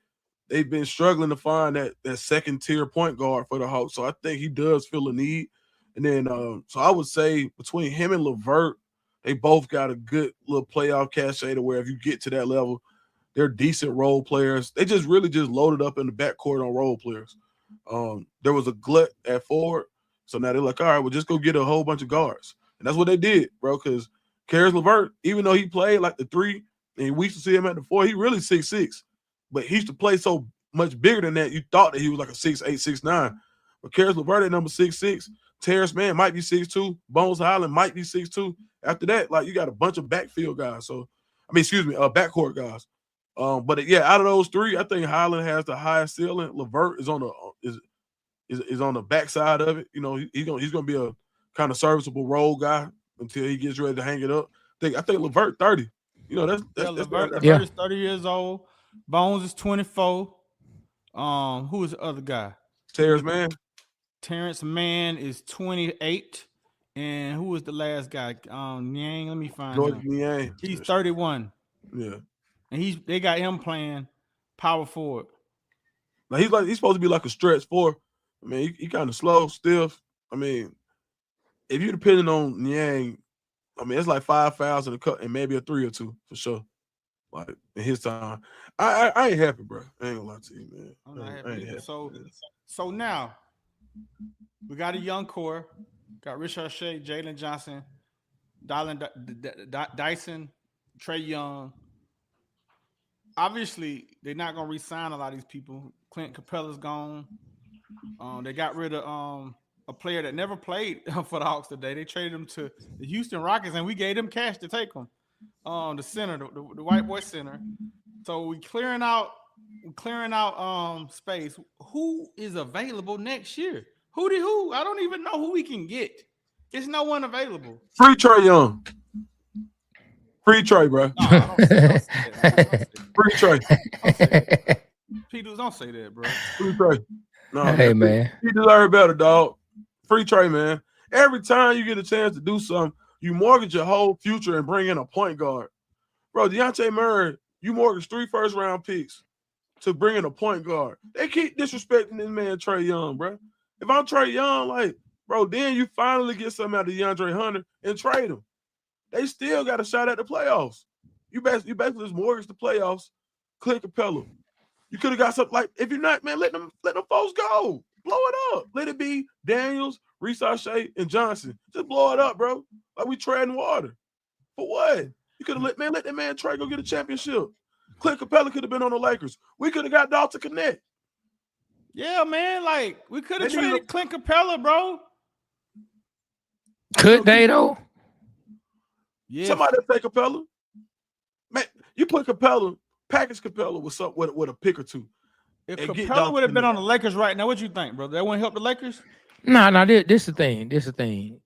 They've been struggling to find that second-tier point guard for the Hawks. So I think he does feel a need. And then, so I would say between him and LeVert, they both got a good little playoff cachet to where if you get to that level, they're decent role players. They just really loaded up in the backcourt on role players. There was a glut at forward. So now they're like, all right, well, just go get a whole bunch of guards. And that's what they did, bro, because Caris LeVert, even though he played like the 3, and we used to see him at the 4, he really 6'6". But he used to play so much bigger than that, you thought that he was like a 6'8", 6'9". But Caris LeVert at number 6'6", Terrence Mann might be 6'2", Bones Highland might be 6'2". After that, like, you got a bunch of backfield guys. So, backcourt guys. But yeah, out of those 3, I think Highland has the highest ceiling. LeVert is on the backside of it. You know, he's gonna be a kind of serviceable role guy until he gets ready to hang it up. I think LeVert 30. You know, that's LeVert is 30 years old. Bones is 24. Who is the other guy? Terrence Mann. Terrence Mann is 28. And who was the last guy? Niang. Let me find him. Niang. He's 31. Yeah. And they got him playing power forward. Now he's supposed to be like a stretch 4. I mean, he kind of slow, stiff. I mean, if you're depending on Niang, I mean, it's like 5 fouls and maybe a 3 or 2 for sure. Like in his time, I ain't happy, bro. I ain't gonna lie to you, man. I'm not happy. So now we got a young core. Got Richard Shea, Jalen Johnson, Dyson, Trey Young. Obviously, they're not gonna re-sign a lot of these people. Clint Capella's gone. They got rid of a player that never played for the Hawks today. They traded him to the Houston Rockets, and we gave them cash to take him. The center, the white boy center. So we clearing out space. Who is available next year? Who? I don't even know who we can get. There's no one available. Free Trey Young. Free Trey, bro. No, don't say that. Free Trey. P-Dudes, don't say that, bro. Free Trey. No, Hey, man. You deserve better, dog. Free Trey, man. Every time you get a chance to do something, you mortgage your whole future and bring in a point guard. Bro, Dejounte Murray, you mortgage 3 first-round picks to bring in a point guard. They keep disrespecting this man, Trey Young, bro. If I'm Trey Young, like, bro, then you finally get something out of DeAndre Hunter and trade him. They still got a shot at the playoffs. You basically just mortgage the playoffs. Clint Capella. You could have got something like, if you're not, man, let them folks go. Blow it up. Let it be Daniels, Reese Shea, and Johnson. Just blow it up, bro. Like we treading water. For what? You could have let that man Trey go get a championship. Clint Capella could have been on the Lakers. We could have got Dalton Connect. Yeah, man. Like, we could have traded Clint Capella, bro. Could they, though? Yeah. Somebody take Capella. Man, you put Capella, package Capella with a pick or two. If Capella would have been on the Lakers right now, what you think, bro? That wouldn't help the Lakers? No, this is the thing.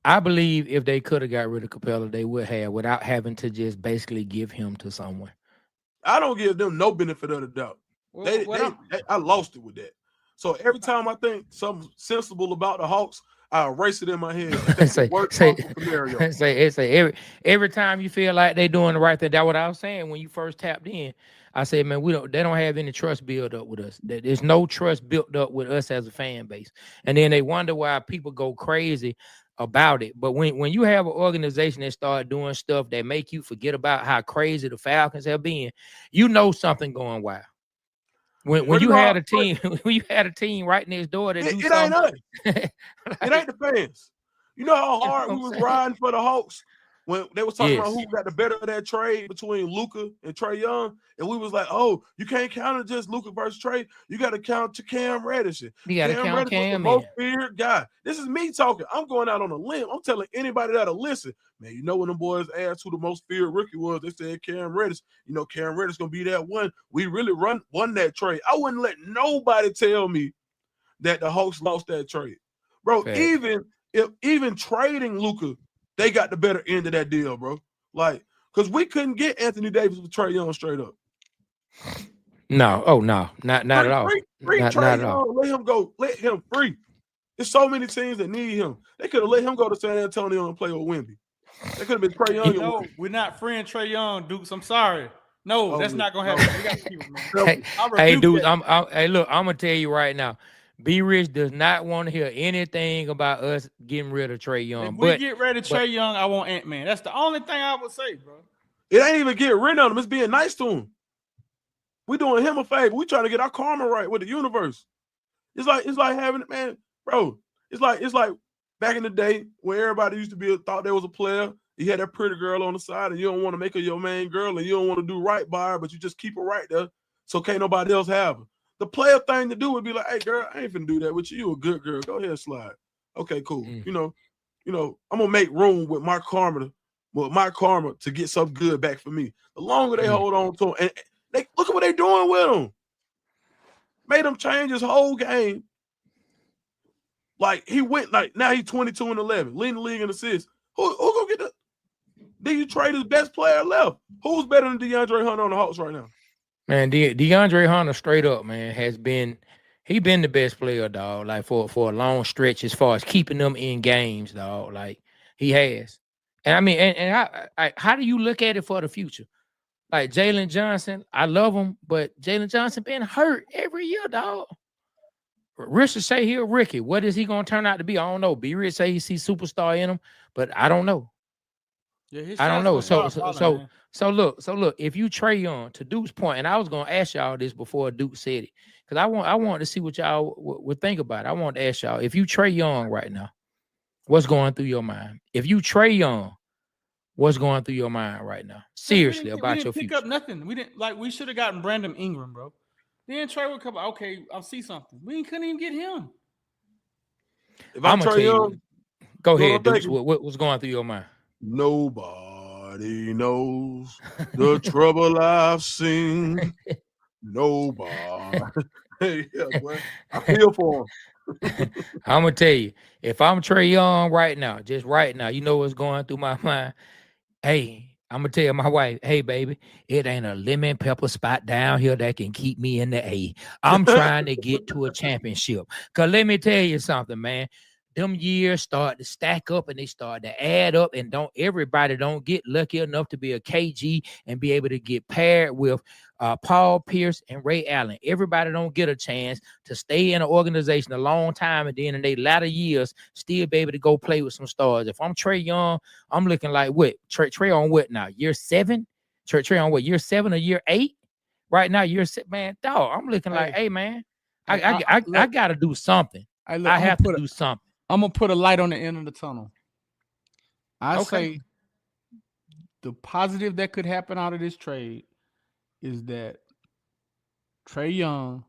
I believe if they could have got rid of Capella, they would have without having to just basically give him to someone. I don't give them no benefit of the doubt. I lost it with that. So every time I think something sensible about the Hawks, I erase it in my head. Every time you feel like they doing the right thing. That's what I was saying when you first tapped in. I said, man, they don't have any trust built up with us. There's no trust built up with us as a fan base. And then they wonder why people go crazy about it. But when you have an organization that start doing stuff that make you forget about how crazy the Falcons have been, you know something going wild. When you had a team right next door that do it something, ain't us. It ain't the fans. You know how hard we was riding for the Hawks when they was talking about who got the better of that trade between Luka and Trey Young, and we was like, "Oh, you can't count it just Luka versus Trey. You got to count to Cam Reddish. You got to count Cam. The most feared guy. This is me talking. I'm going out on a limb. I'm telling anybody that'll listen, man. You know when them boys asked who the most feared rookie was, they said Cam Reddish. You know Cam Reddish gonna be that one. We really won that trade. I wouldn't let nobody tell me that the Hawks lost that trade, bro. Fair. Even trading Luka, they got the better end of that deal, bro. Like, because we couldn't get Anthony Davis with Trey Young straight up. No, not at all. Free not Trey at all. Young, let him go. Let him free. There's so many teams that need him. They could have let him go to San Antonio and play with Wemby. They could have been Trey Young. No, we're not freeing Trey Young, Dukes. I'm sorry. No, that's not gonna happen. We got to keep him, man. Hey, Dukes. I'm gonna tell you right now. B Rich does not want to hear anything about us getting rid of Trey Young. If we get rid of Trey Young, I want Ant-Man. That's the only thing I would say, bro. It ain't even getting rid of him. It's being nice to him. We doing him a favor. We trying to get our karma right with the universe. It's like having, man, bro. It's like back in the day when everybody used to thought there was a player. You had that pretty girl on the side, and you don't want to make her your main girl, and you don't want to do right by her, but you just keep her right there, so can't nobody else have her. The player thing to do would be like, hey, girl, I ain't finna do that with you. You a good girl. Go ahead and slide. Okay, cool. You know, I'm gonna make room with my karma to get something good back for me. The longer they hold on to him, and they look at what they doing with him. Made him change his whole game. Like he went now he's 22-11, leading the league in assists. Who gonna get the? Then you trade his best player left. Who's better than DeAndre Hunter on the Hawks right now? Man, DeAndre Hunter straight up, man, he been the best player, dog, like for a long stretch as far as keeping them in games, dog. Like he has. And I mean, and how do you look at it for the future? Like Jalen Johnson, I love him, but Jalen Johnson been hurt every year, dog. Richard say he a rookie. What is he gonna turn out to be? I don't know. B Rich say he sees superstar in him, but I don't know. Yeah, I don't know. So look, if you Trey Young, to Duke's point, and I was gonna ask y'all this before Duke said it, because I want to see what y'all would think about it. I want to ask y'all, if you Trey Young right now, what's going through your mind? If you Trae Young, what's going through your mind right now? Seriously, we about didn't your pick future. up nothing. We should have gotten Brandon Ingram, bro. Then Trey would come. Okay, I'll see something. We couldn't even get him. If I'm I'm gonna tell Trae you. Young, Go you know ahead, what I'm Dukes. thinking? What's going through your mind? Nobody knows the trouble I've seen. Nobody. Hey, yeah, boy. I feel for him. I'm gonna tell you, if I'm Trae Young right now, just right now, you know what's going through my mind. Hey, I'm gonna tell my wife, hey baby, it ain't a lemon pepper spot down here that can keep me in the A. I'm trying to get to a championship. Cause let me tell you something, man. Them years start to stack up and they start to add up, and everybody don't get lucky enough to be a KG and be able to get paired with Paul Pierce and Ray Allen. Everybody don't get a chance to stay in an organization a long time and then in their latter years still be able to go play with some stars. If I'm Trae Young, I'm looking like what? Trae on what now? Year 7? Trae on what? Year 7 or year 8? Right now, man, dog. I'm looking like, hey man, I gotta do something. I have to do something. I'm gonna put a light on the end of the tunnel. I say the positive that could happen out of this trade is that Trae Young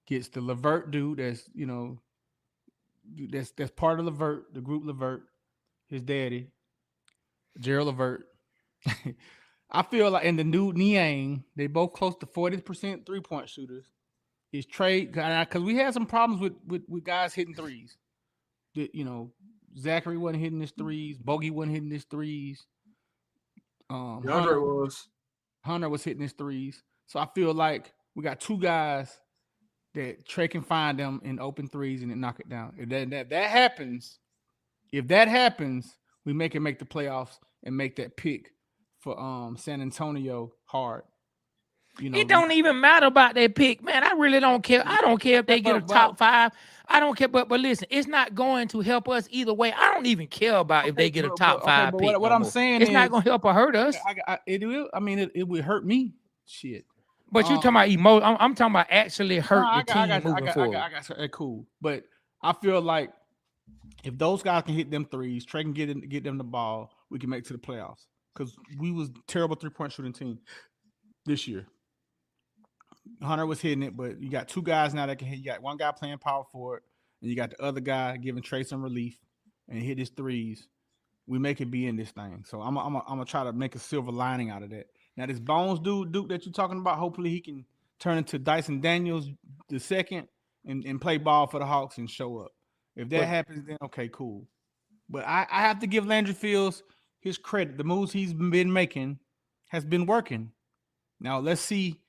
gets the Levert dude that's part of Levert, the group Levert, his daddy, Gerald Levert. I feel like in the new Niang, they both close to 40% 3-point shooters. His trade, because we had some problems with guys hitting threes. Zachary wasn't hitting his threes. Bogey wasn't hitting his threes. Hunter was hitting his threes. So I feel like we got two guys that Trey can find them in open threes and then knock it down. If that happens, we make the playoffs and make that pick for San Antonio hard. It don't even matter about that pick, man. I really don't care. I don't care if they get a top 5. I don't care. But listen, it's not going to help us either way. I don't even care about if they get a top 5 pick. What I'm saying is, it's not going to help or hurt us. It will. I mean, it would hurt me. Shit. But you talking about emotion? I'm talking about actually hurt the team moving forward. I got cool. But I feel like if those guys can hit them threes, Trey can get them the ball, we can make it to the playoffs. Because we was terrible 3-point shooting team this year. Hunter was hitting it, but you got two guys now that can hit. You got one guy playing power forward, and you got the other guy giving Trey some relief and hit his threes. We make it be in this thing. So I'm gonna try to make a silver lining out of that. Now this Bones Duke that you're talking about, hopefully he can turn into Dyson Daniels the second and play ball for the Hawks and show up. If that happens, then okay, cool. But I have to give Landry Fields his credit. The moves he's been making has been working. Now let's see.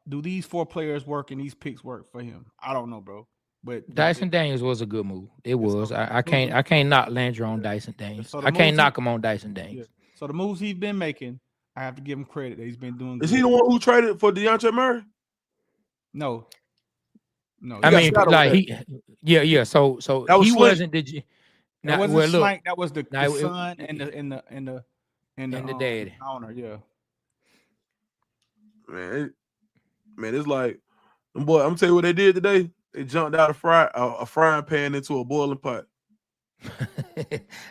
Do these 4 players work and these picks work for him? I don't know, bro. But Dyson Daniels was a good move. It was. I can't knock Landry on Dyson Daniels. So I can't knock him on Dyson Daniels. Yeah. So the moves he's been making, I have to give him credit that he's been doing. Is he the one who traded for DeAndre Murray? No. I mean, like yeah. So he wasn't the. That wasn't Slank. That was the son and the daddy owner. Yeah. Man, it's like, boy, I'm tell you what they did today. They jumped out a frying pan into a boiling pot.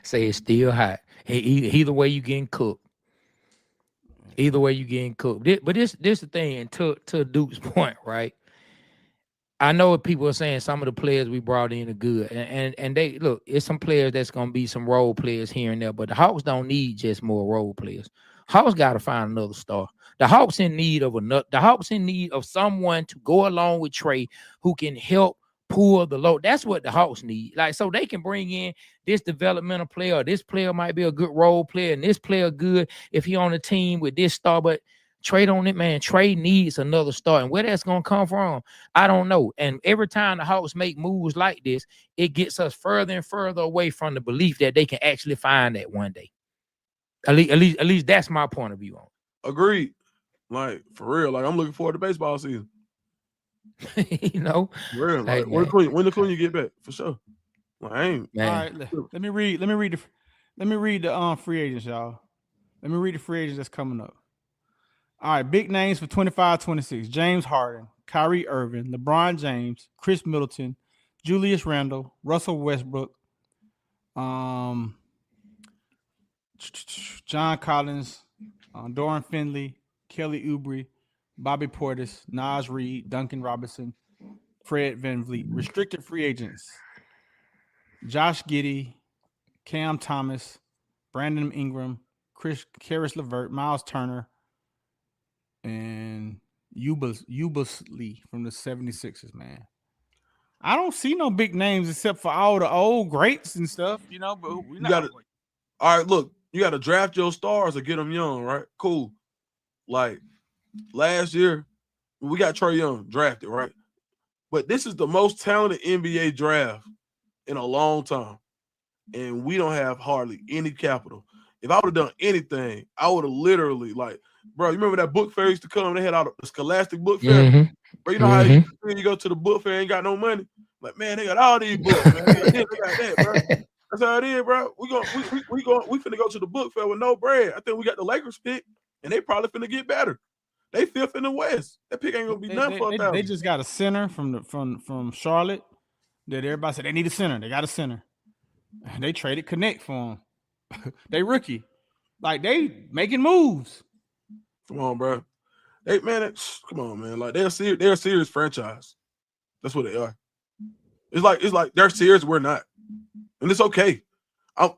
Say it's still hot. Either way, you getting cooked. Either way, you getting cooked. But this the thing, and to Duke's point, right? I know what people are saying. Some of the players we brought in are good, and they look. It's some players that's gonna be some role players here and there, but the Hawks don't need just more role players. Hawks got to find another star. The Hawks in need of someone to go along with Trey who can help pull the load. That's what the Hawks need. Like, so they can bring in this developmental player. This player might be a good role player, and this player good if he on a team with this star. But trade on it, man. Trey needs another star, and where that's gonna come from, I don't know. And every time the Hawks make moves like this, it gets us further and further away from the belief that they can actually find that one day. At least that's my point of view on it. Agreed. Like, for real. Like, I'm looking forward to baseball season. You know, for real. Like, when the Queen you get back, for sure. Like, I ain't. Man. All right, let me read the free agents, y'all. Let me read the free agents that's coming up. All right, big names for 25-26. James Harden, Kyrie Irving, LeBron James, Chris Middleton, Julius Randle, Russell Westbrook, John Collins, Doran Finley, Kelly Oubre, Bobby Portis, Naj Reid, Duncan Robinson, Fred VanVleet. Restricted free agents: Josh Giddey, Cam Thomas, Brandon Ingram, Karis LeVert, Miles Turner, and Ubas Lee from the 76ers, man. I don't see no big names except for all the old greats and stuff, but we got it. All right, look, you got to draft your stars or get them young, right? Cool. Like last year, we got Trae Young drafted, right? But this is the most talented NBA draft in a long time. And we don't have hardly any capital. If I would have done anything, I would have literally, like, bro, you remember that book fair used to come? They had all the Scholastic book fair. Mm-hmm. Bro, you know how you go to the book fair and ain't got no money? Like, man, they got all these books, man. They got that, bro. That's how it is, bro. We finna go to the book fair with no bread. I think we got the Lakers pick, and they probably finna get better. They fifth in the West. That pick ain't gonna be nothing for them. They just got a center from Charlotte that everybody said they need a center. They got a center. They traded Connect for him. They rookie. Like, they making moves. Come on, bro. Come on, man. Like, they're a serious franchise. That's what they are. It's like they're serious. We're not, and it's okay. I'm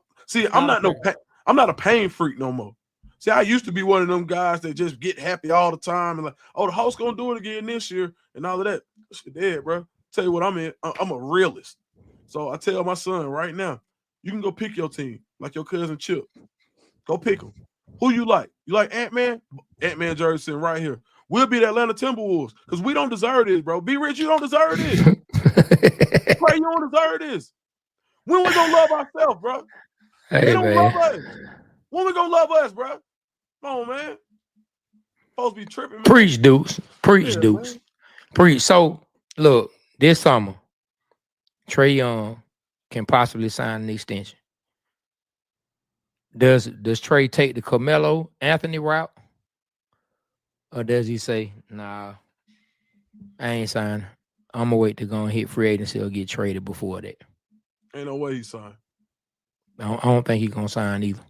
not a pain freak no more. See, I used to be one of them guys that just get happy all the time and like, oh, the Hawks gonna do it again this year and all of that. Shit dead, bro. Tell you what I'm in. I'm a realist. So I tell my son right now, you can go pick your team like your cousin Chip. Go pick them. Who you like? You like Ant-Man? Ant-Man jersey sitting right here. We'll be the Atlanta Timberwolves because we don't deserve this, bro. Be rich, you don't deserve this. Play, you don't deserve this. When we gonna love ourselves, bro? Hey, they don't man. love us. When we gonna love us, bro? Come on, man. Supposed to be tripping, man. Preach, Dukes. Preach, Yeah, Dukes. man. Preach. So, look, this summer, Trae Young can possibly sign an extension. Does Trae take the Carmelo Anthony route? Or does he say, nah, I ain't signing. I'm going to wait to go and hit free agency or get traded before that. Ain't no way he signed. I don't think he's going to sign either.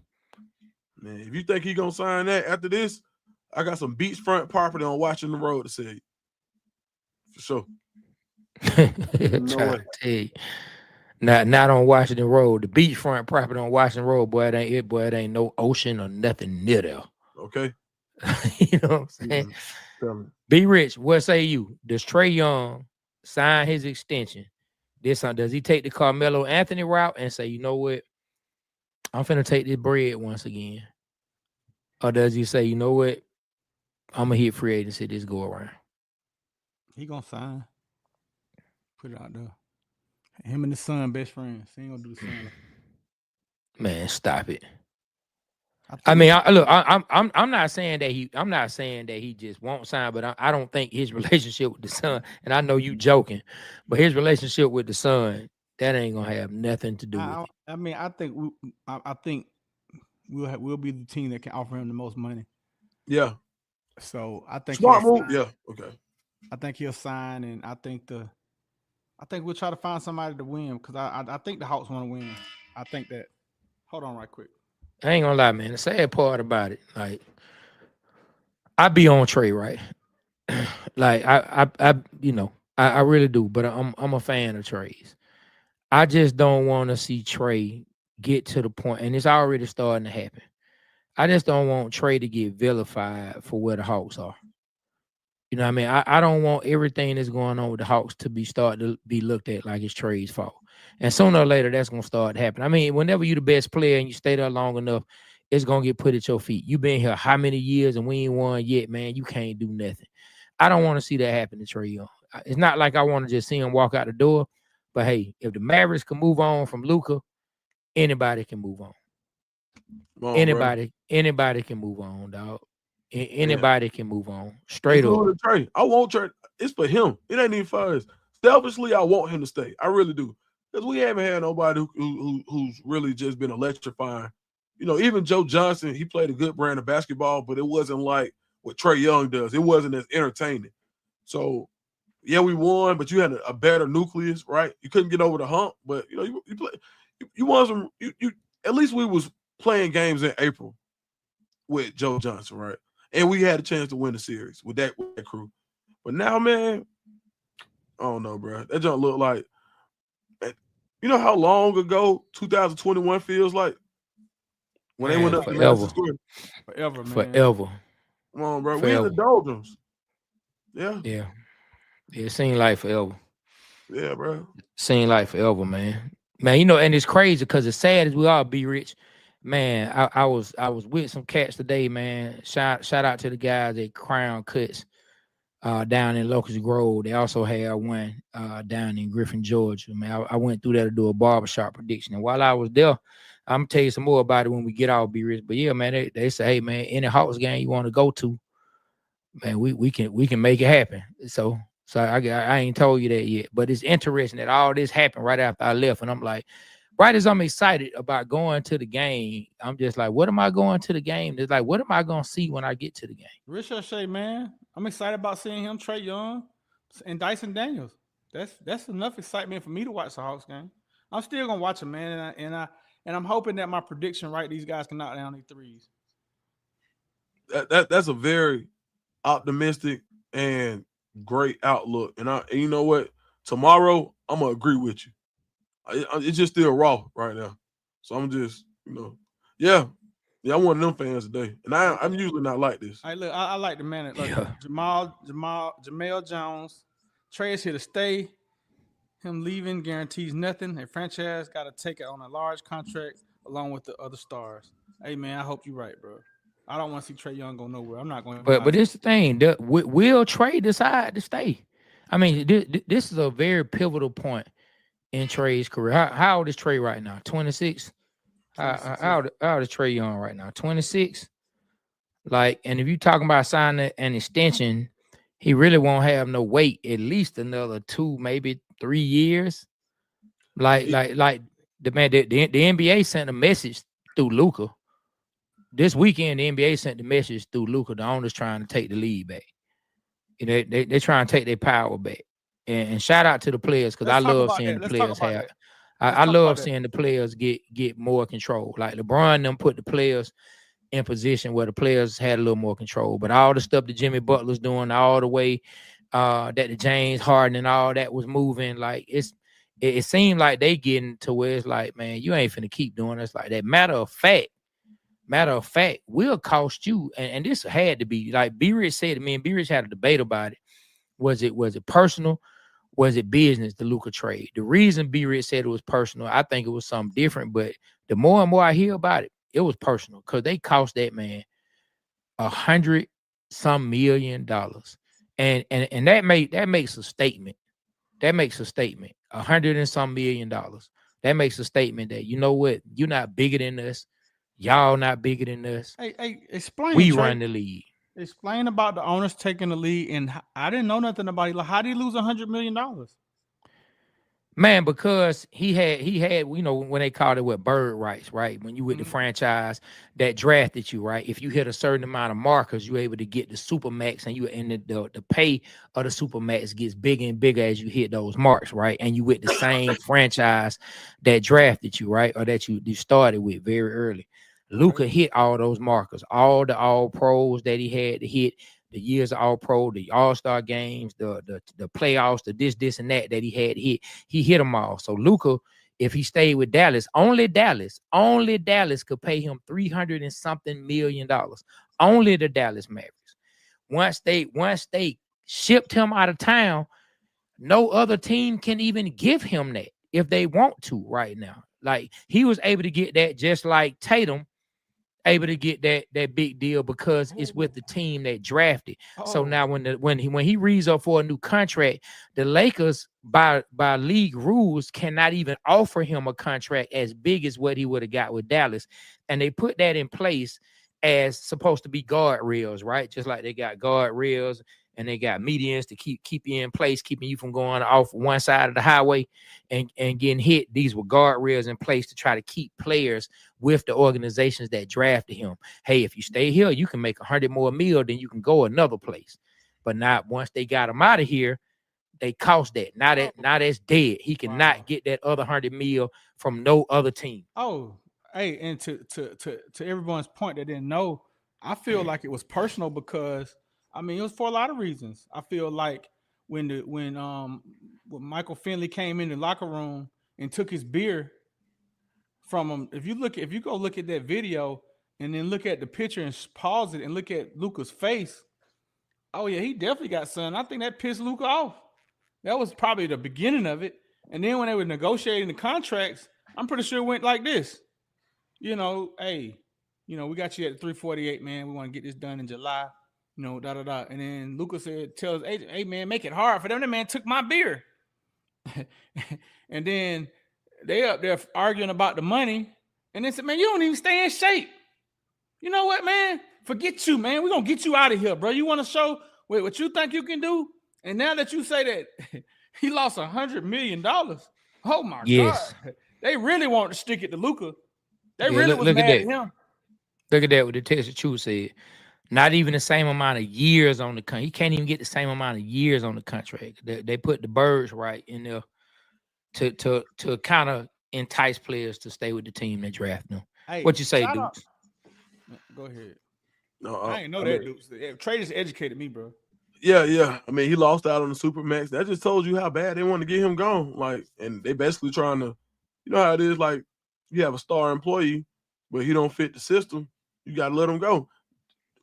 Man, if you think he's going to sign that after this, I got some beachfront property on Washington Road to say. For sure. No way. Not on Washington Road. The beachfront property on Washington Road, boy, it ain't no ocean or nothing near there. Okay. You know what I'm saying? Be rich. What say you? Does Trae Young sign his extension? Does he take the Carmelo Anthony route and say, you know what? I'm finna take this bread once again. Or does he say, you know what? I'm gonna hit free agency this go around. He gonna sign. Put it out there. Him and the son best friends. He ain't gonna do the son. Man, stop it. I'm not saying that he just won't sign, but I don't think his relationship with the son, and I know you joking, but his relationship with the son, that ain't gonna have nothing to do with it. I mean, I think we'll be the team that can offer him the most money. Yeah. So I think smart move. Yeah. Okay. I think he'll sign, and I think we'll try to find somebody to win because I think the Hawks want to win. I think that. Hold on, right quick. I ain't gonna lie, man. The sad part about it, like, I be on Trae, right? Like, I really do, but I'm a fan of Trae's. I just don't want to see Trae get to the point, and it's already starting to happen. I just don't want Trae to get vilified for where the Hawks are. You know what I mean? I don't want everything that's going on with the Hawks to start to be looked at like it's Trae's fault. And sooner or later, that's going to start happening. I mean, whenever you're the best player and you stay there long enough, it's going to get put at your feet. You've been here how many years and we ain't won yet, man? You can't do nothing. I don't want to see that happen to Trae Young. It's not like I want to just see him walk out the door. But, hey, if the Mavericks can move on from Luka, anybody can move on. Anybody can move on, dog. Anybody can move on. Straight up. Trae. I want Trae. It's for him. It ain't even for us. Selfishly, I want him to stay. I really do. Because we haven't had nobody who's really just been electrifying. You know, even Joe Johnson, he played a good brand of basketball, but it wasn't like what Trae Young does. It wasn't as entertaining. So, yeah, we won, but you had a better nucleus, right? You couldn't get over the hump, but, you know, you play. you want some. You at least we was playing games in April with Joe Johnson, right? And we had a chance to win the series with that crew. But now, man, I don't know, bro. That don't look like. You know how long ago 2021 feels like when they went up to Madison Square? Forever, man. Forever. Come on, bro. We in the doldrums. Yeah. Yeah. It seemed like forever. Yeah, bro. Seemed like forever, man. Man, you know, and it's crazy because as sad as we all be rich, man. I was with some cats today, man. Shout out to the guys at Crown Cuts down in Locust Grove. They also had one down in Griffin, Georgia. Man, I went through there to do a barbershop prediction. And while I was there, I'm gonna tell you some more about it when we get out, be rich. But yeah, man, they say, hey man, any Hawks game you want to go to, man, we can make it happen. So I ain't told you that yet. But it's interesting that all this happened right after I left. And I'm like, right as I'm excited about going to the game, I'm just like, what am I going to the game? It's like, what am I gonna see when I get to the game? Rich O'Shea, man. I'm excited about seeing him, Trae Young, and Dyson Daniels. That's enough excitement for me to watch the Hawks game. I'm still gonna watch them, man, and I'm hoping that my prediction right. These guys can knock down these threes. That's a very optimistic and great outlook. And you know what? Tomorrow I'm gonna agree with you. It's just still raw right now, so I'm just yeah. I'm one of them fans today, and I'm usually not like this. Look, I like the man. Look, yeah. Jamel Jones, Trae is here to stay. Him leaving guarantees nothing. A franchise got to take it on a large contract along with the other stars. Hey man, I hope you're right, bro. I don't want to see Trae Young go nowhere. I'm not going. But this the thing. Will Trae decide to stay? I mean, this is a very pivotal point in Trae's career. How old is Trae right now? 26. How old is Trae Young right now? 26. Like, and if you're talking about signing an extension, he really won't have no weight. At least another 2, maybe 3 years. Like the man, the NBA sent a message through Luka. This weekend, the NBA sent the message through Luka. The owners trying to take the lead back. You know, they're trying to take their power back. And shout out to the players because I love seeing the players have. I love seeing the players get more control. Like LeBron them put the players in position where the players had a little more control. But all the stuff that Jimmy Butler's doing, all the way that the James Harden and all that was moving, like it seemed like they getting to where it's like, man, you ain't finna keep doing this like that. Matter of fact, will cost you. And this had to be like B-Rich said to me, and B-Rich had a debate about it. Was it personal? Was it business, the Luka trade? The reason B-Rich said it was personal, I think it was something different. But the more and more I hear about it, it was personal because they cost that man $100-some million. And that makes a statement. That makes a statement. $100-some million. That makes a statement that, you know what, you're not bigger than us. Y'all not bigger than us. Hey, explain. We run the league. Explain about the owners taking the lead, and I didn't know nothing about it. Like, how did he lose $100 million? Man, because he had, you know, when they called it what, bird rights, right? When you with the franchise that drafted you, right? If you hit a certain amount of markers, you're able to get the Supermax, and the pay of the Supermax gets bigger and bigger as you hit those marks, right? And you with the same franchise that drafted you, right? Or that you started with very early. Luka hit all those markers, all the all pros that he had to hit, the years of all pro, the all-star games, the playoffs, the this and that he had to hit. He hit them all. So Luka, if he stayed with Dallas, only Dallas could pay him $300-something million. Only the Dallas Mavericks. Once they shipped him out of town, no other team can even give him that if they want to right now. Like, he was able to get that just like Tatum able to get that big deal because it's with the team that drafted. So now when he reads up for a new contract, the Lakers by league rules cannot even offer him a contract as big as what he would have got with Dallas. And they put that in place as supposed to be guard rails, right? Just like they got guard rails and they got medians to keep you in place, keeping you from going off one side of the highway and getting hit. These were guard rails in place to try to keep players with the organizations that drafted him. Hey, if you stay here, you can make $100 more million, then you can go another place. But not once they got him out of here, they cost that. Now that's dead. He cannot get that other $100 million from no other team. Oh, hey, and to everyone's point that didn't know, I feel like it was personal because I mean it was for a lot of reasons. I feel like when Michael Finley came in the locker room and took his beer from him, if you go look at that video and then look at the picture and pause it and look at Luka's face, oh yeah, he definitely got something. I think that pissed Luka off. That was probably the beginning of it. And then when they were negotiating the contracts, I'm pretty sure it went like this. You know, hey, you know, we got you at 348, man. We want to get this done in July. You know, da da da. And then Luka tells agent, hey man, make it hard for them. That man took my beer. And then they up there arguing about the money. And they said, man, you don't even stay in shape. You know what, man? Forget you, man. We're gonna get you out of here, bro. You want to show what you think you can do? And now that you say that he lost $100 million, oh my God. They really want to stick it to Luka. They really was mad at him. Look at that what the Texas True said. Not even the same amount of years on the contract. He can't even get the same amount of years on the contract. They put the birds right in there to kind of entice players to stay with the team they draft them. Hey, what you say, Dukes? Go ahead. No, I ain't know that, Dukes. Trey just educated me, bro. Yeah. I mean, he lost out on the Supermax. That just told you how bad they want to get him gone. Like, and they basically trying to, you know how it is. Like, you have a star employee, but he don't fit the system. You got to let him go.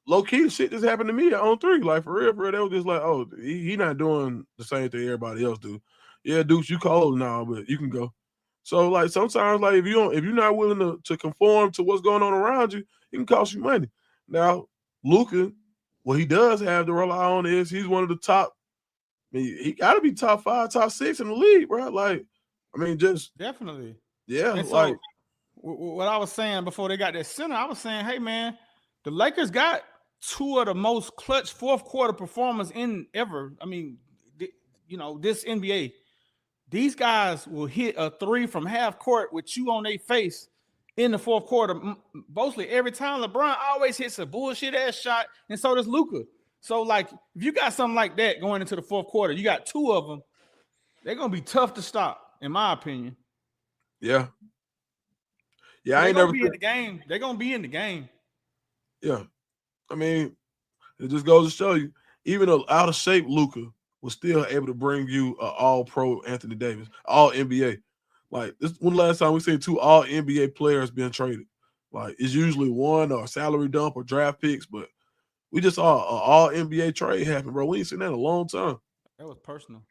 Low key, shit just happened to me at on 3. Like, for real. They was just like, oh, he not doing the same thing everybody else do. Yeah, Dukes, you cold now, but you can go. So, like, sometimes, like, if you're not willing to conform to what's going on around you, it can cost you money. Now, Luka, what he does have to rely on is he's one of the top. I mean, he got to be top 5, top 6 in the league, bro. Like, I mean, just definitely, yeah. And like what I was saying before they got that center, I was saying, hey man, the Lakers got 2 of the most clutch fourth quarter performers in ever. I mean, you know, this NBA. These guys will hit a 3 from half court with you on their face in the fourth quarter. Mostly every time. LeBron always hits a bullshit ass shot, and so does Luka. So, like, if you got something like that going into the fourth quarter, you got 2 of them, they're gonna be tough to stop, in my opinion. Yeah. I ain't never be in the game. They're gonna be in the game. Yeah. I mean, it just goes to show you, even an out of shape Luka was still able to bring you an all-pro Anthony Davis, all NBA. Like, this when last time we seen 2 all NBA players being traded. Like, it's usually one or salary dump or draft picks, but we just saw an all NBA trade happen, bro. We ain't seen that in a long time. That was personal.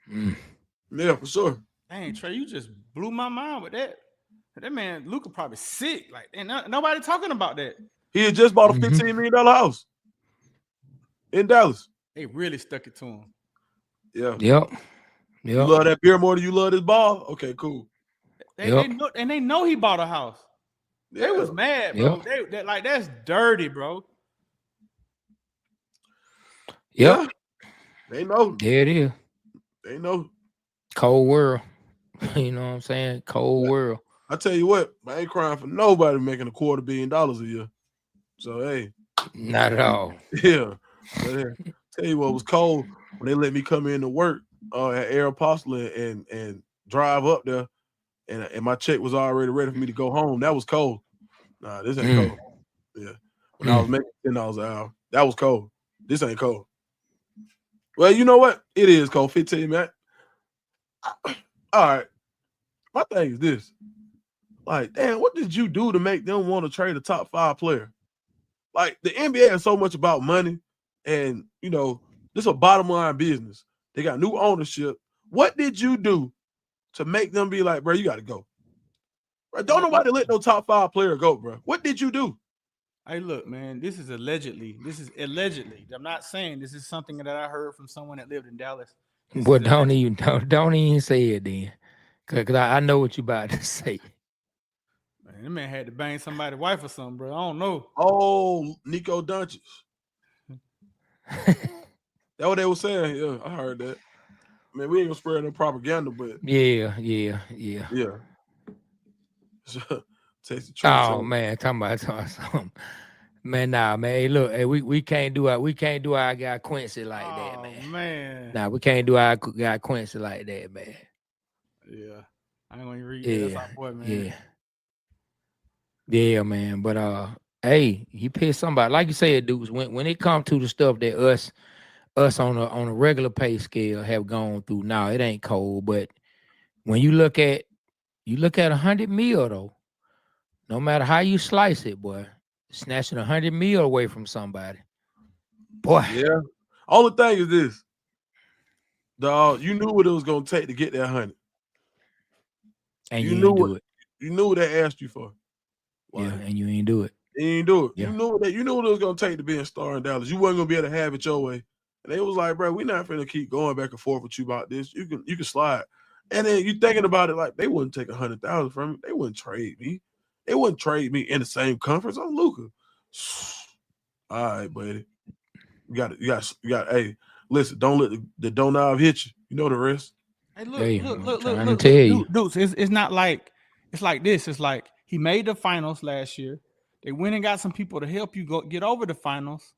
Yeah, for sure. Dang, Trey, you just blew my mind with that. That man, Luka, probably sick. Like, and nobody talking about that. He had just bought a $15 million house in Dallas. They really stuck it to him. Yeah. Yep. You love that beer more than you love this ball? Okay, cool. They know he bought a house. Yeah. They was mad, bro. They like, that's dirty, bro. Yep. They know. There it is. They know. Cold world. You know what I'm saying? Cold world. I tell you what, I ain't crying for nobody making $250 million a year. So, hey. Not at all. Yeah. But, tell you what was cold when they let me come in to work at Aeropostale and drive up there, and my check was already ready for me to go home. That was cold. Nah, this ain't cold. Yeah. When I was making $10 an hour, that was cold. This ain't cold. Well, you know what? It is cold. 15, man. All right. My thing is this. Like, damn, what did you do to make them want to trade a top 5 player? Like, the NBA is so much about money, and, you know, this is a bottom line business. They got new ownership. What did you do to make them be like, bro, you got to go? Bro, don't nobody let no top 5 player go, bro. What did you do? Hey, look, man, this is allegedly. I'm not saying this is something that I heard from someone that lived in Dallas. Well, don't even say it then. Because I know what you about to say. Man, that man had to bang somebody's wife or something, bro. I don't know. Oh, Nico Doncic. That's what they were saying. Yeah, I heard that. I mean, we ain't gonna spread no propaganda, but yeah. Taste the truth. Oh man, talking about something. Man, nah, man. Hey, look, hey, we can't do our guy Quincy like that, man. Man. Nah, we can't do our guy Quincy like that, man. Yeah. I ain't gonna read that. That's our boy, man. Yeah, man. But hey, he pissed somebody. Like you said, dudes, when it comes to the stuff that us on a regular pay scale have gone through, now it ain't cold. But when you look at 100 mil though, no matter how you slice it, boy, snatching 100 mil away from somebody, boy. Yeah. Only thing is this, dog. You knew what it was gonna take to get that 100, and you ain't do it. You knew what they asked you for. Like, yeah, and you ain't do it. You ain't do it. Yeah. You knew what it was gonna take to be a star in Dallas. You wasn't gonna be able to have it your way. And they was like, bro, we're not finna keep going back and forth with you about this. You can slide. And then you thinking about it like they wouldn't take 100,000 from me. They wouldn't trade me. They wouldn't trade me in the same conference. I'm Luka. All right, buddy. You got. Hey, listen. Don't let the doorknob hit you. You know the rest. Hey, look. Tell you. Dudes, it's not like it's like this. It's like he made the finals last year. They went and got some people to help you get over the finals.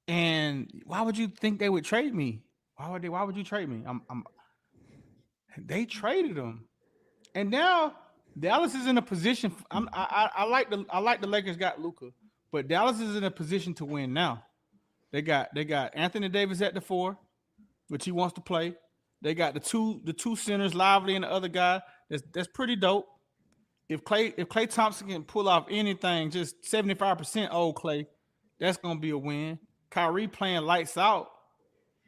And why would you think they would trade me? Why would you trade me? They traded him, and now Dallas is in a position. I like the Lakers got Luka, but Dallas is in a position to win now. They got Anthony Davis at the 4, which he wants to play. They got the two centers, Lively and the other guy. That's pretty dope. If Klay Thompson can pull off anything, just 75% old Klay, that's gonna be a win. Kyrie playing lights out.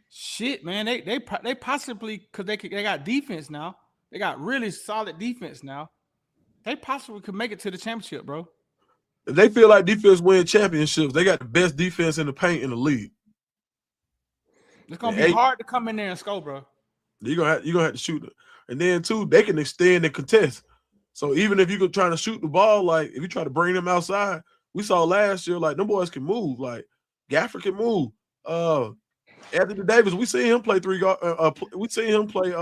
Shit, man, they possibly, because they got defense now. They got really solid defense now. They possibly could make it to the championship, bro. If they feel like defense win championships, they got the best defense in the paint in the league. It's gonna be hard to come in there and score, bro. You're gonna have to shoot it. And then too, they can extend and contest. So even if you could try to shoot the ball, like if you try to bring them outside, we saw last year, like them boys can move. Like Gafford can move. Anthony Davis, we seen him play we seen him play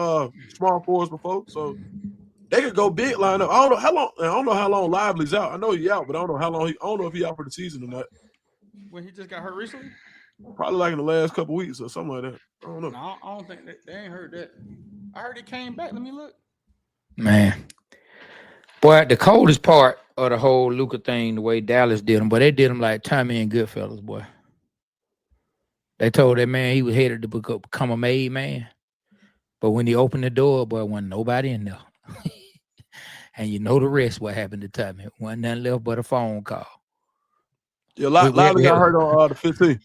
small forwards before. So they could go big lineup. I don't know how long Lively's out. I know he's out, but I don't know how long I don't know if he's out for the season or not. When he just got hurt recently? Probably like in the last couple weeks or something like that. I don't know. No, I don't think they ain't heard that. I heard he came back. Let me look. Man. Boy, the coldest part of the whole Luka thing, the way Dallas did him, but they did him like Tommy and Goodfellas, boy. They told that man he was headed to become a made man. But when he opened the door, boy, wasn't nobody in there. And you know the rest, what happened to Tommy. Wasn't nothing left but a phone call. Yeah, Lively got hurt on the 15th.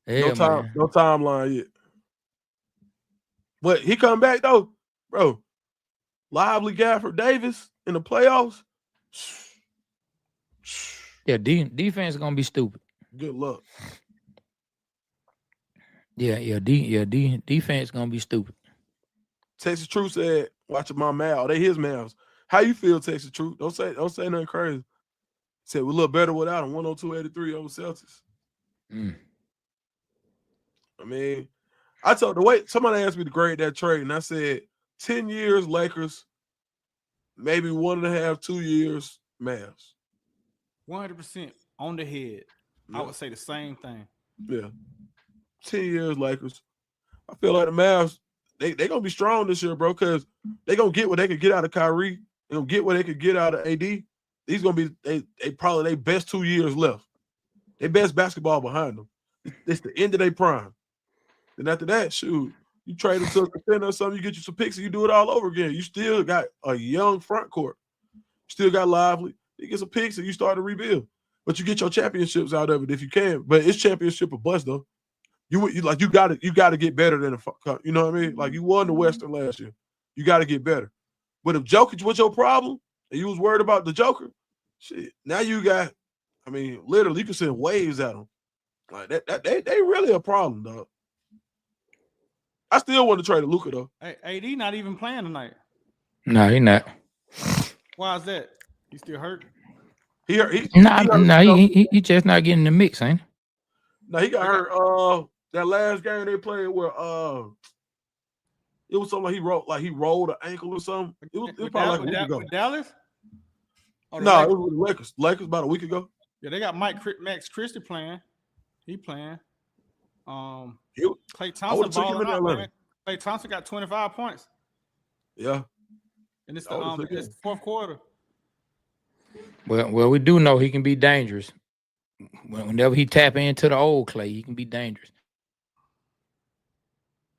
Yeah, no timeline yet. But he come back, though, bro. Lively, Gafford, Davis in the playoffs. Yeah, defense is going to be stupid. Good luck. Defense gonna be stupid. Texas Truth said, "Watching my mouth, they his mouths." How you feel, Texas Truth? Don't say nothing crazy. Said we look better without him. 102-83 over Celtics. I mean, I told the way somebody asked me to grade that trade, and I said 10 years Lakers, maybe 1.5, 2 years Mavs. 100% on the head. Yeah. I would say the same thing. Yeah. 10 years Lakers. I feel like the Mavs, they gonna be strong this year, bro, because they gonna get what they could get out of Kyrie. They gonna get what they could get out of AD. These gonna be they probably their best 2 years left. Their best basketball behind them. It's the end of their prime. And after that, shoot, you trade them to a contender or something, you get you some picks and you do it all over again. You still got a young front court. You still got Lively. You get some picks and you start to rebuild. But you get your championships out of it if you can. But it's championship or bust though. You got to get better than you know what I mean? Like you won the Western last year. You got to get better. But if Jokic was your problem and you was worried about the Joker, shit, now you got, I mean, literally you can send waves at them. Like they really a problem, dog. I still want to trade Luka though. Hey, AD not even playing tonight. No, he not. Why is that? He still hurt? He just not getting the mix, ain't he? No, he got hurt. That last game they played where it was something like he rolled an ankle or something. It was probably like a week ago. With Dallas? Oh, the No, it Lakers. was the Lakers. Lakers about a week ago. Yeah, they got Max Christie playing. He playing. Klay I Thompson would've took him balling in out, Atlanta. man. Klay Thompson got 25 points. Yeah. And it's I would've took the him. fourth quarter. Well, we do know he can be dangerous. Whenever he tap into the old Clay, he can be dangerous.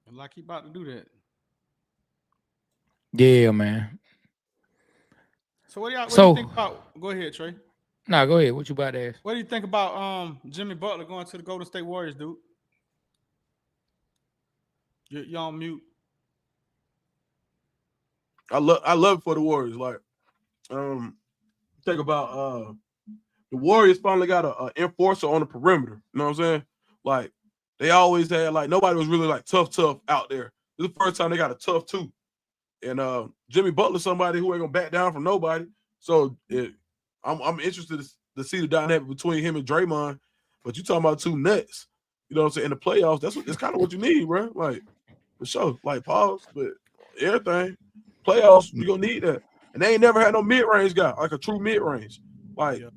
And like he about to do that. Yeah, man. So what do you think about? Go ahead, Trey. Nah, go ahead. What you about to ask? What do you think about Jimmy Butler going to the Golden State Warriors, dude? You're on mute. I love it for the Warriors. Like, think about the Warriors finally got an enforcer on the perimeter. You know what I'm saying? Like, they always had, like, nobody was really like tough out there. This is the first time they got a tough two. And Jimmy Butler's somebody who ain't gonna back down from nobody. So I'm interested to see the dynamic between him and Draymond. But you talking about two nuts, you know what I'm saying? In the playoffs, that's kind of what you need, bro. Like, for sure. Like, pause, but everything. Playoffs, you gonna need that. And they ain't never had no mid-range guy, like a true mid-range. Like, you're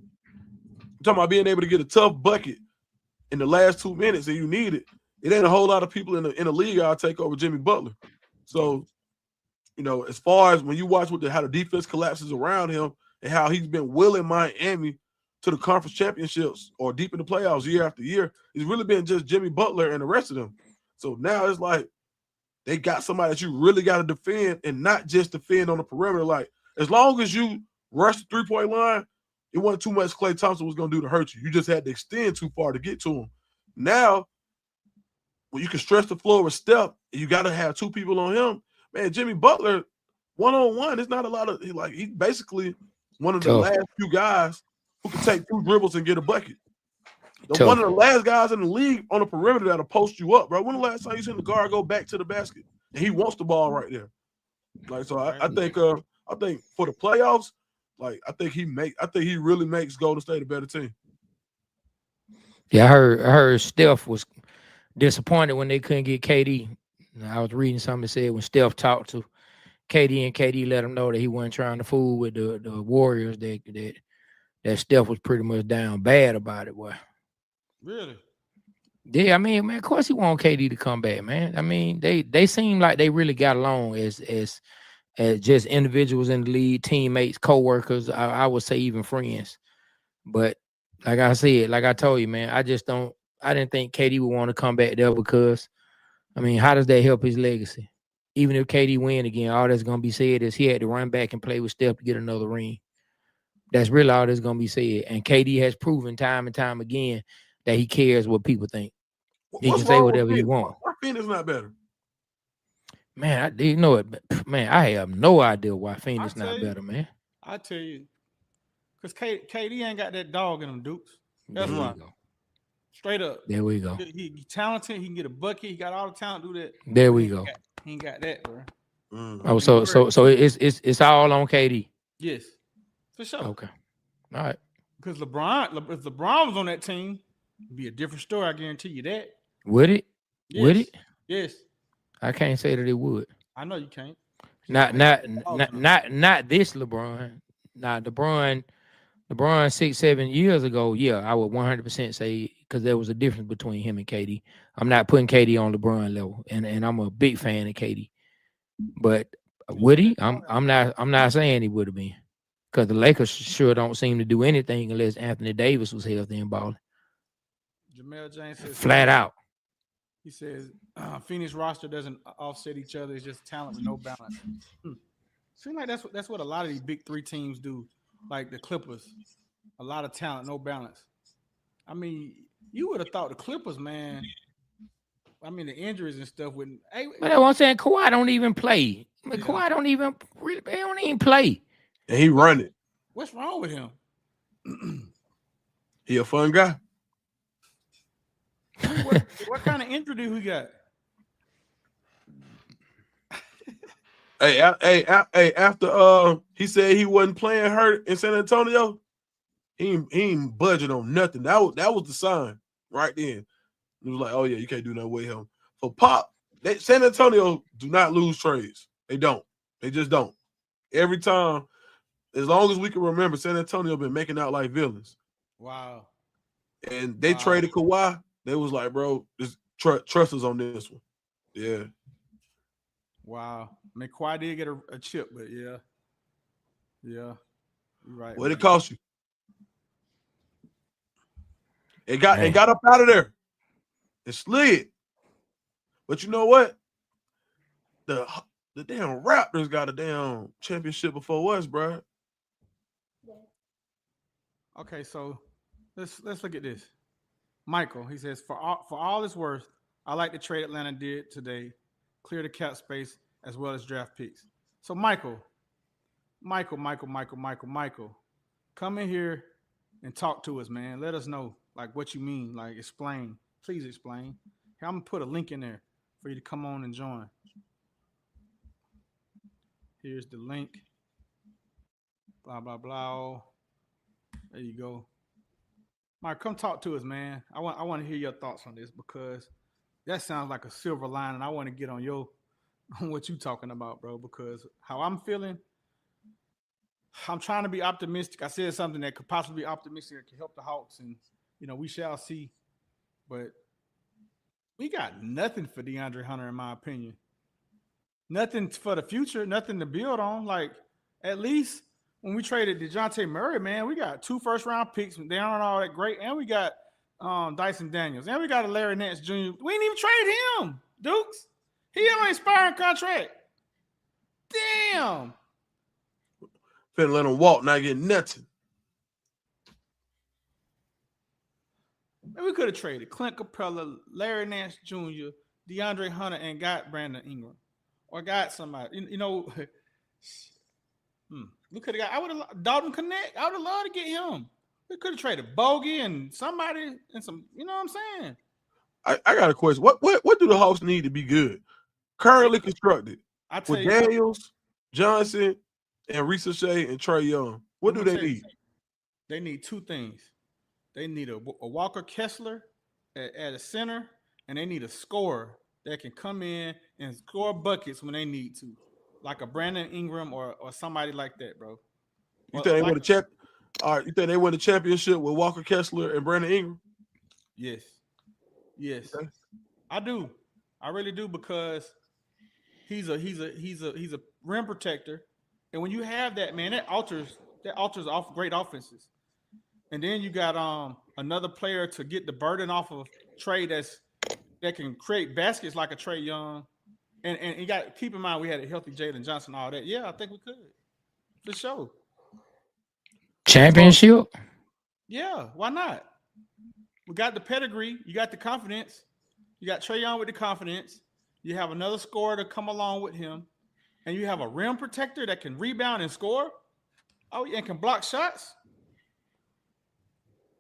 talking about being able to get a tough bucket in the last 2 minutes and you need it. It ain't a whole lot of people in the league I'll take over Jimmy Butler. So, you know, as far as when you watch how the defense collapses around him and how he's been willing Miami to the conference championships or deep in the playoffs year after year, it's really been just Jimmy Butler and the rest of them. So now it's like they got somebody that you really got to defend and not just defend on the perimeter. Like, as long as you rush the three-point line, it wasn't too much Klay Thompson was going to do to hurt you. You just had to extend too far to get to him. Now, when you can stretch the floor with Steph, you got to have two people on him. Man, Jimmy Butler, one-on-one, it's not a lot of – he's basically one of the last few guys who can take 2 dribbles and get a bucket. One of the last guys in the league on the perimeter that'll post you up, bro. When the last time you seen the guard go back to the basket? And he wants the ball right there. Like, so I think for the playoffs, like, I think he really makes Golden State a better team. Yeah, I heard Steph was disappointed when they couldn't get KD. I was reading something that said when Steph talked to KD and KD let him know that he wasn't trying to fool with the Warriors, that Steph was pretty much down bad about it, boy. Really? Yeah, I mean, man, of course he want KD to come back, man. I mean, they seem like they really got along as just individuals in the league, teammates, co-workers, I would say even friends. But like I said, like I told you, man, I didn't think KD would want to come back there because, I mean, how does that help his legacy? Even if KD win again, all that's going to be said is he had to run back and play with Steph to get another ring. That's really all that's going to be said. And KD has proven time and time again that he cares what people think. He can say whatever he wants. Why Phoenix not better? Man, you know it. Man, I have no idea why Phoenix not better, man. I tell you, because KD ain't got that dog in him, Dukes. That's There why. we go. Straight up. There we go. He talented. He can get a bucket. He got all the talent to do that. There we go. He ain't got that, bro. Oh, so it's all on KD. Yes, for sure. Okay. All right. Because if LeBron was on that team, it'd be a different story. I guarantee you that. Would it? Yes. Would it? Yes. I can't say that it would. I know you can't. Not this LeBron. Now LeBron 6-7 years ago, yeah, I would 100% say because there was a difference between him and KD. I'm not putting KD on LeBron level, and I'm a big fan of KD. But would he? I'm not saying he would have been, because the Lakers sure don't seem to do anything unless Anthony Davis was healthy and balling. Jamel James says flat out. He says Phoenix roster doesn't offset each other. It's just talent with no balance. Seems like that's what a lot of these big three teams do, like the Clippers. A lot of talent, no balance. I mean, you would have thought the Clippers, man. I mean, the injuries and stuff wouldn't. Hey, but that's what I'm saying. Kawhi don't even play. I mean, Kawhi don't even play. And he run it. What's wrong with him? He a fun guy. What kind of injury do we got? Hey, after he said he wasn't playing hurt in San Antonio, he ain't budging on nothing. That was the sign right then. It was like, oh yeah, you can't do nothing with him. For Pop, San Antonio do not lose trades. They don't. They just don't. Every time As long as we can remember, San Antonio been making out like villains. Wow. And they traded Kawhi. They was like, bro, just trust us on this one. Yeah. Wow. I mean, Kawhi did get a chip, but yeah. Yeah. You're right. What it cost you? It got up out of there. It slid. But you know what? The damn Raptors got a damn championship before us, bro. Okay, so let's look at this. Michael, he says, for all it's worth, I like the trade Atlanta did today, clear the cap space as well as draft picks. So Michael, come in here and talk to us, man. Let us know like what you mean. Like explain. Please explain. Here, I'm gonna put a link in there for you to come on and join. Here's the link. Blah blah blah. There you go. Mike, come talk to us, man. I want to hear your thoughts on this because that sounds like a silver lining. I want to get on what you talking about, bro, because how I'm feeling, I'm trying to be optimistic. I said something that could possibly be optimistic that can help the Hawks, and we shall see. But we got nothing for DeAndre Hunter, in my opinion. Nothing for the future, nothing to build on. Like, at least when we traded DeJounte Murray, man, we got 2 first-round picks. They aren't all that great. And we got Dyson Daniels. And we got a Larry Nance Jr. We didn't even trade him, Dukes. He on an expiring contract. Damn. Finna let him walk, not get nothing. And we could have traded Clint Capella, Larry Nance Jr., DeAndre Hunter, and got Brandon Ingram. Or got somebody. We could have got. I would have Dalton Connect. I would have loved to get him. We could have traded Bogey and somebody and some. You know what I'm saying? I got a question. What do the Hawks need to be good? Currently constructed. I tell with you, Daniels, Johnson, and Ricochet and Trae Young. What do they need? They need 2 things. They need a Walker Kessler at a center, and they need a scorer that can come in and score buckets when they need to, like a Brandon Ingram or somebody like that, bro. You think they win a All right, you think they win the championship with Walker Kessler and Brandon Ingram? Yes. Okay. I do. I really do, because he's a rim protector, and when you have that, man, that alters off great offenses. And then you got another player to get the burden off of Trae that can create baskets like a Trae Young. And you got to keep in mind we had a healthy Jalen Johnson, all that. Yeah, I think we could. For sure. Championship? Yeah, why not? We got the pedigree. You got the confidence. You got Trae Young with the confidence. You have another scorer to come along with him. And you have a rim protector that can rebound and score. Oh, yeah, and can block shots.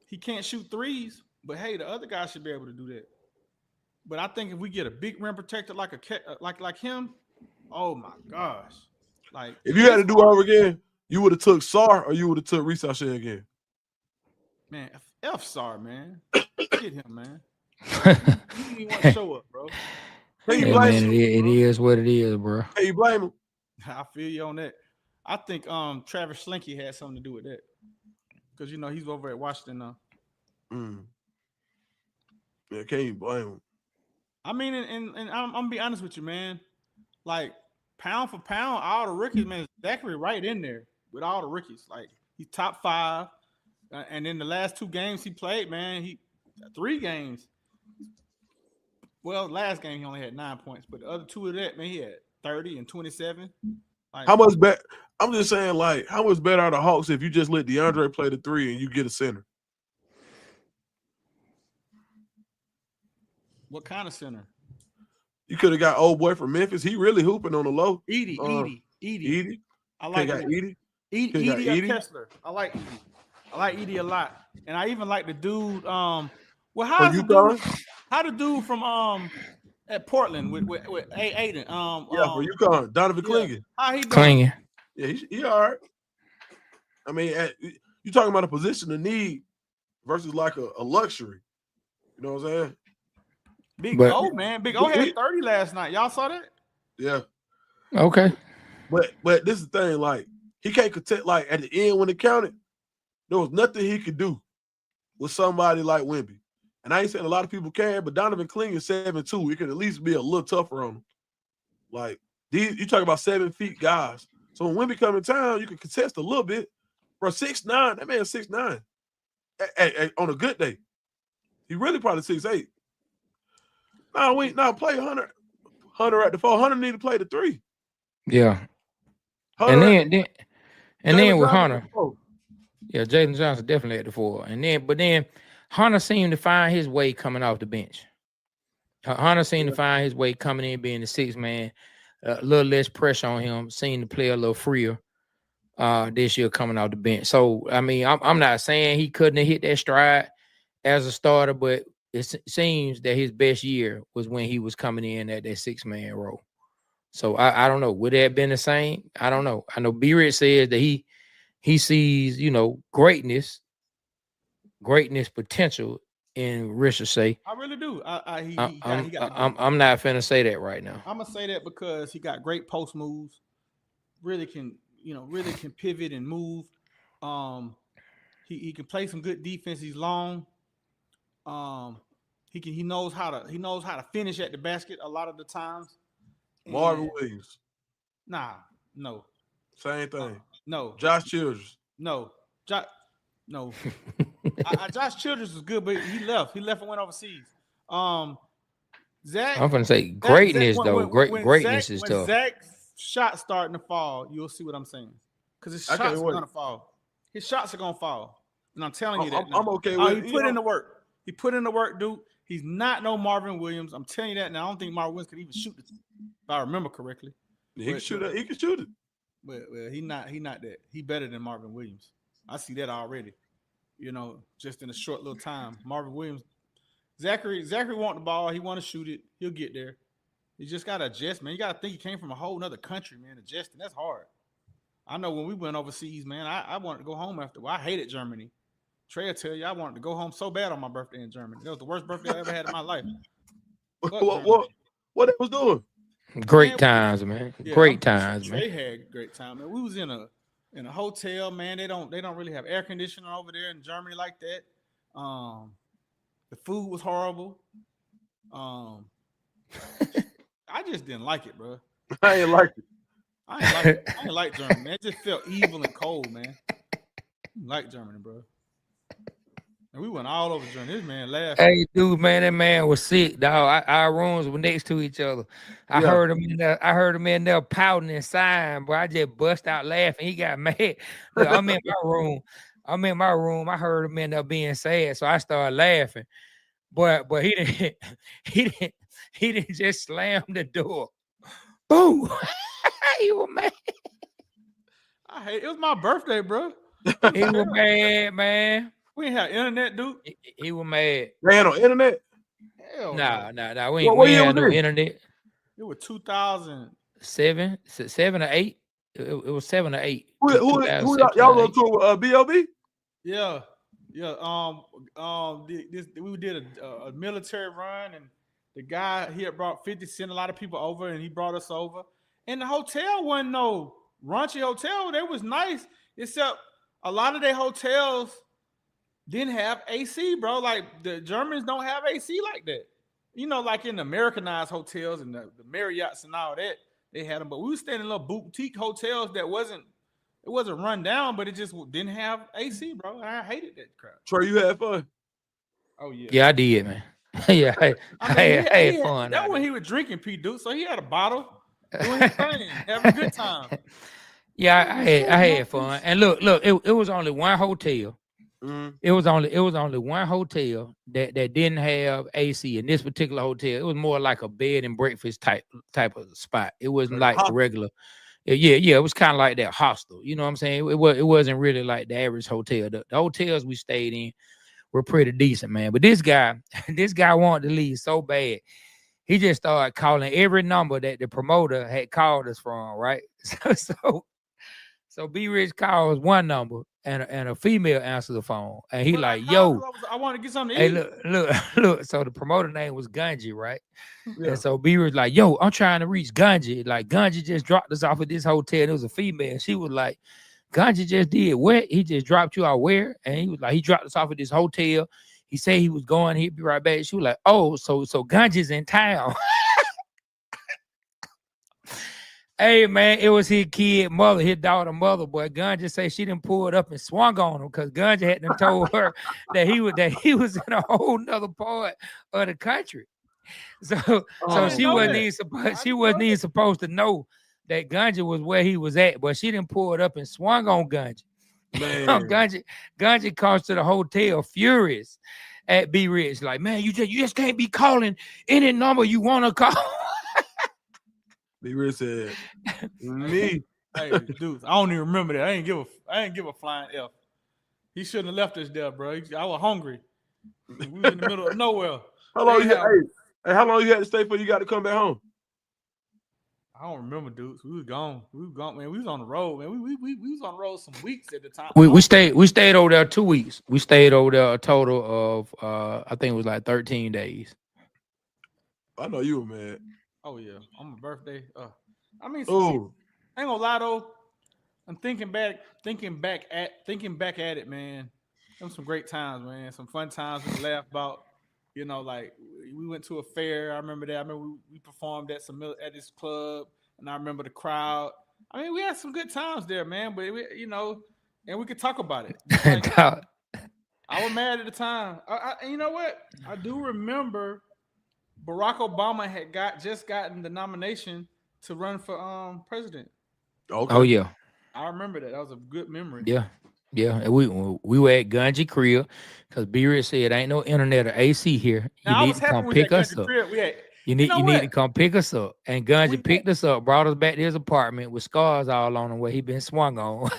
He can't shoot threes, but hey, the other guy should be able to do that. But I think if we get a big rim protector like him, oh my gosh! Like, if you had to do it over again, you would have took Sarr or you would have took Ricochet again. Man, F Sarr, man, get him, man. He didn't even want to show up, bro. Hey, man, it is what it is, bro. Hey, you blame him? I feel you on that. I think Travis Slinky had something to do with that, because he's over at Washington now. Yeah, can't even blame him. I mean, and I'm gonna be honest with you, man. Like, pound for pound, all the rookies, man, Zachary right in there with all the rookies. Like, he's top 5. And in the last 2 games he played, man, 3 games. Well, last game he only had 9 points, but the other 2 of that, man, he had 30 and 27. Like, how much better? I'm just saying, like, how much better are the Hawks if you just let DeAndre play the 3 and you get a center? What kind of center? You could have got old boy from Memphis. He really hooping on the low. Edie. I like Edie. Edie or Kessler. I like Edie. I like Edie a lot. And I even like the dude. How the dude from at Portland with Aiden? For UConn, Donovan Clingan. How he doing? Clingan. Yeah, he all right. I mean, you talking about a position of need versus like a luxury. You know what I'm saying? Big O, man. Big O had 30 last night. Y'all saw that? Yeah. Okay. But this is the thing, like, he can't contest. Like at the end when it counted, there was nothing he could do with somebody like Wemby. And I ain't saying a lot of people can, but Donovan Cling is 7'2". It could at least be a little tougher on him. Like you talk about 7 feet guys. So when Wemby come in town, you can contest a little bit. Bro, 6'9", that man's 6'9". On a good day. He really probably 6'8". Play Hunter. Hunter at the 4. Hunter need to play the 3. Yeah. Hunter and then with Johnson Hunter. Yeah, Jalen Johnson definitely at the 4. But then Hunter seemed to find his way coming off the bench. Hunter seemed to find his way coming in being the 6th man. A little less pressure on him. Seemed to play a little freer this year coming off the bench. So, I mean, I'm not saying he couldn't have hit that stride as a starter, but it seems that his best year was when he was coming in at that 6-man role. So, I don't know. Would it have been the same? I don't know. I know B-Rich says that he sees, greatness potential in Ricochet. I really do. I'm not finna say that right now. I'm gonna say that because he got great post moves. Really can pivot and move. He can play some good defense. He's long. He knows how to finish at the basket a lot of the times. Marvin Williams. No. Same thing. No. Josh Childress. No. No. Josh Childress was good, but he left. He left and went overseas. Zach. I'm gonna say greatness though. Greatness is tough. When Zach's shot starting to fall, you'll see what I'm saying. Because his shots are gonna fall. His shots are gonna fall, and I'm telling you that. I'm okay with it. He put in the work. He put in the work, dude. He's not no Marvin Williams. I'm telling you that. Now I don't think Marvin Williams could even shoot it, if I remember correctly. He can shoot it. He can shoot it. But he not that. He better than Marvin Williams. I see that already. Just in a short little time. Marvin Williams, Zachary want the ball. He want to shoot it. He'll get there. He just got to adjust, man. You got to think he came from a whole nother country, man. Adjusting, that's hard. I know when we went overseas, man, I wanted to go home after. Well, I hated Germany. Trey will tell you, I wanted to go home so bad on my birthday in Germany. That was the worst birthday I ever had in my life. What they was doing? Great times, man. Yeah, great times, man. Trey had a great time, man. We was in a hotel, man. They don't really have air conditioning over there in Germany like that. The food was horrible. I just didn't like it, bro. I ain't like it. I ain't like Germany, man. It just felt evil and cold, man. I didn't like Germany, bro. And we went all over Germany. This man laughed. Hey, dude, man, that man was sick, dog. Our rooms were next to each other. I heard him in there pouting and sighing, bro. I just bust out laughing. He got mad. Look, I'm in my room. I heard him in there being sad, so I started laughing. But he didn't just slam the door. Boom. He was mad. It was my birthday, bro. He was mad, man. We ain't have internet, dude. He was mad. They had no internet? Hell nah. We ain't had no internet. It was 2007, 7 or 8. It was 7 or 8. Who y'all on tour with B.O.B.? Yeah. We did a military run, and the guy he had brought 50 Cent, a lot of people over, and he brought us over. And the hotel wasn't no raunchy hotel. They was nice, except a lot of their hotels didn't have AC, bro. Like the Germans don't have AC like that. Like in the Americanized hotels and the Marriotts and all that, they had them. But we were staying in little boutique hotels that wasn't run down, but it just didn't have AC, bro. And I hated that crap. Trey, you had fun? Oh yeah. Yeah, I did, man. Yeah, I had fun. That when he was drinking, P. Dude. So he had a bottle, doing his thing, having a good time. Yeah, I had fun. And look, it was only one hotel. Mm-hmm. It was only one hotel that didn't have AC. In this particular hotel, it was more like a bed and breakfast type of spot. It wasn't like the regular. Yeah, it was kind of like that hostel. You know what I'm saying? It wasn't really like the average hotel. The hotels we stayed in were pretty decent, man. But this guy wanted to leave so bad. He just started calling every number that the promoter had called us from, right? So B-Rich calls one number and a female answers the phone. And he I want to get something to eat. Hey, look. So the promoter name was Gunji, right? Yeah. And so B-Rich like, yo, I'm trying to reach Gunji. Like Gunji just dropped us off at this hotel. And it was a female. She was like, Ganja just did what? He just dropped you out where? And he was like, he dropped us off at this hotel. He said he was going, he'd be right back. She was like, oh, so Ganja's in town. Hey man, it was his kid mother, his daughter mother, boy. Ganja say she done pulled up and swung on him because Ganja had done told her that he was in a whole nother part of the country. So she wasn't even supposed to know that Ganja was where he was at, but she done pulled up and swung on Ganja. Man. Ganja comes to the hotel furious at B Rich, like, man, you just can't be calling any number you want to call. B Rich said, me. Hey, dude, I don't even remember that. I ain't give a flying F. He shouldn't have left us there, bro. I was hungry. We was in the middle of nowhere. How long how long you had to stay before you got to come back home? I don't remember, dudes. We was gone, man. We was on the road, man. We was on the road some weeks at the time. We stayed over there 2 weeks. We stayed over there a total of I think it was like 13 days. I know you were mad. Oh yeah, on my birthday. I mean, oh, I ain't gonna lie though. I'm thinking back at it, man. Them some great times, man. Some fun times we laugh about. You know, like we went to a fair. I remember that. I remember we performed at this club, and I remember the crowd. I mean, we had some good times there, man. But and we could talk about it. Like, I was mad at the time. And you know what? I do remember Barack Obama had just gotten the nomination to run for president. Okay. Oh yeah, I remember that. That was a good memory. Yeah. And we were at Ganja crib because B-Rich said ain't no internet or AC here. You need to come pick us up. You need to come pick us up. And Ganja picked us up, brought us back to his apartment with scars all on him where he been swung on.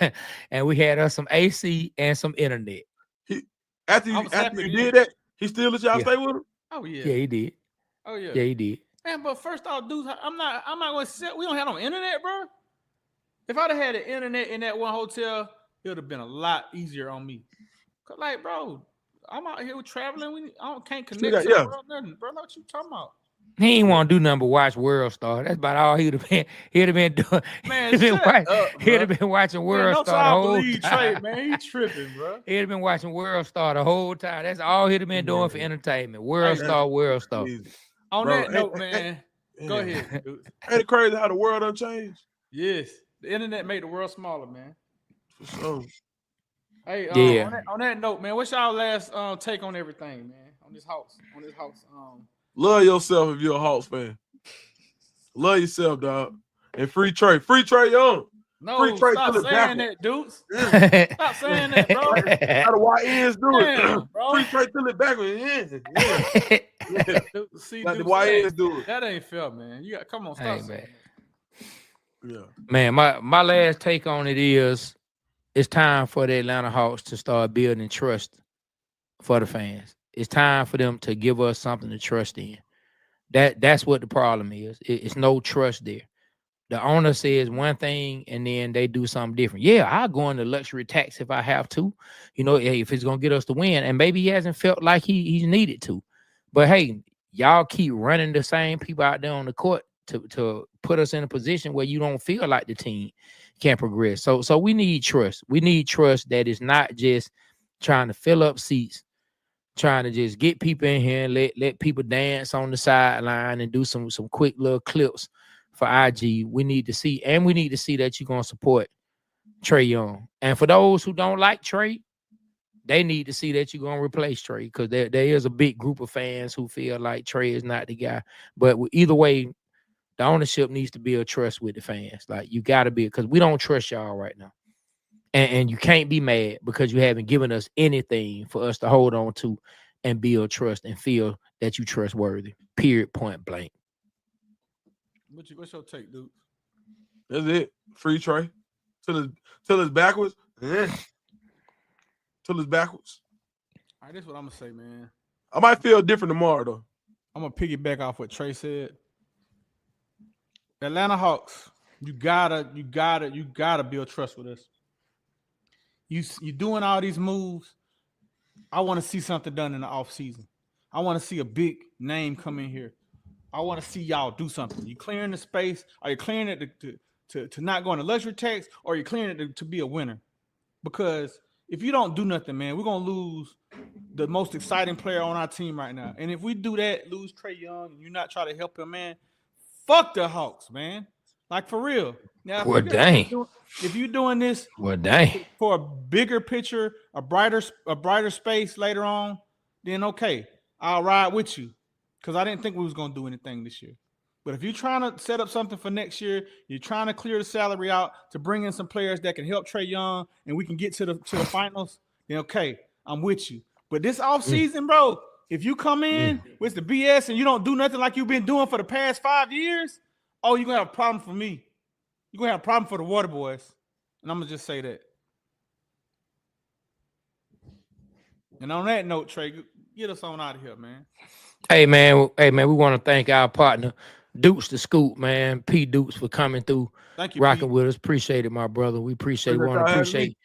And we had us some AC and some internet. After you did that, he still let y'all stay with him? Oh yeah. Yeah, he did. Oh yeah. Yeah, he did. Man, but first off, dudes, I'm not gonna sit. We don't have no internet, bro. If I'd have had the internet in that one hotel, it would have been a lot easier on me. Cause like, bro, I'm out here traveling. Can't connect to the world, nothing, bro. What you talking about? He ain't want to do nothing but watch World Star. That's about all he'd have been. He'd have been doing. Man, he'd have been watching World Star the whole time. Trey, man, he tripping, bro. He'd have been watching World Star the whole time. That's all he'd have been doing for entertainment. World Star. On that note, man, go ahead. Dude. Ain't it crazy how the world done changed? Yes, the internet made the world smaller, man. For sure. Hey, on that note, man, what's y'all last take on everything, man? On this house. Love yourself if you're a Hawks fan. Love yourself, dog. And free Trey Young. No, free Trey stop saying that, dudes. Yeah. Stop saying that, bro. How the YNs do it. Bro. Free Trey till it backwards. Yeah. See, like the YNs do it. That ain't fair, man. You got come on, stop saying that. Yeah. Man, my last take on it is it's time for the Atlanta Hawks to start building trust for the fans. It's time for them to give us something to trust in. That's what the problem is. It's no trust there. The owner says one thing and then they do something different. Yeah, I'll go into luxury tax if I have to. If it's gonna get us to win. And maybe he hasn't felt like he's needed to. But hey, y'all keep running the same people out there on the court to put us in a position where you don't feel like the team can progress. So we need trust. We need trust that it's not just trying to fill up seats, trying to just get people in here and let people dance on the sideline and do some quick little clips for IG. We need to see that you're going to support Trey Young. And for those who don't like Trey, they need to see that you're going to replace Trey because there is a big group of fans who feel like Trey is not the guy. But either way, the ownership needs to build trust with the fans. Like, you got to be, because we don't trust y'all right now. And you can't be mad because you haven't given us anything for us to hold on to and build trust and feel that you trustworthy. Period. Point blank. What's your take, dude? That's it. Free Trey. Till it's backwards. Yeah. Till it's backwards. All right, this is what I'm gonna say, man. I might feel different tomorrow though. I'm gonna piggyback off what Trey said. Atlanta Hawks, you gotta build trust with us. You doing all these moves. I want to see something done in the offseason. I want to see a big name come in here. I want to see y'all do something. You clearing the space? Are you clearing it to not go into luxury tax, or are you clearing it to be a winner? because if you don't do nothing, man, we're gonna lose the most exciting player on our team right now. And if we do that, lose Trae Young, and you not try to help him, man, fuck the Hawks, man. Like for real. Now, if you're doing this for a bigger picture, a brighter space later on, then okay, I'll ride with you. Because I didn't think we was gonna do anything this year. But if you're trying to set up something for next year, you're trying to clear the salary out to bring in some players that can help Trae Young and we can get to the finals, then okay, I'm with you. But this offseason, bro, if you come in with the BS and you don't do nothing like you've been doing for the past 5 years, oh, you're going to have a problem for me. You're going to have a problem for the Waterboyz. And I'm going to just say that. And on that note, Trey, get us on out of here, man. Hey, man, we want to thank our partner, Dukes the Scoop, man. P. Dukes for coming through, thank you, rocking P. with us. Appreciate it, my brother. We appreciate it.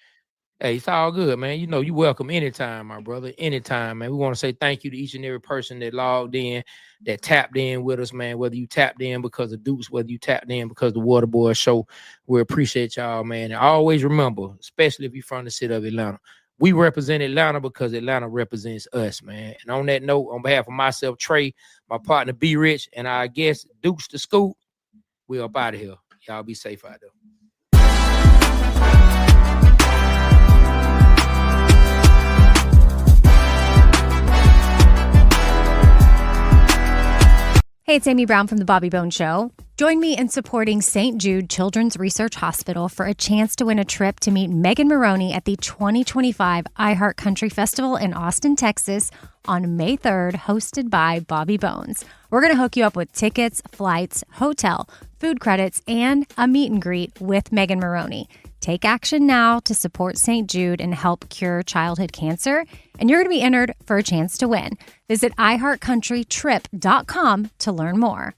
Hey, it's all good, man. You know, you welcome anytime, my brother. Anytime, man. We want to say thank you to each and every person that logged in, that tapped in with us, man. Whether you tapped in because of Dukes, whether you tapped in because of the Waterboyz Show, we appreciate y'all, man. And always remember, especially if you're from the city of Atlanta, we represent Atlanta because Atlanta represents us, man. And on that note, on behalf of myself, Trey, my partner, B. Rich, and our guest, Dukes the Scoop, we up out of here. Y'all be safe out there. Hey, it's Amy Brown from The Bobby Bone Show. Join me in supporting St. Jude Children's Research Hospital for a chance to win a trip to meet Megan Maroney at the 2025 iHeart Country Festival in Austin, Texas on May 3rd, hosted by Bobby Bones. We're going to hook you up with tickets, flights, hotel, food credits, and a meet and greet with Megan Maroney. Take action now to support St. Jude and help cure childhood cancer, and you're going to be entered for a chance to win. Visit iHeartCountryTrip.com to learn more.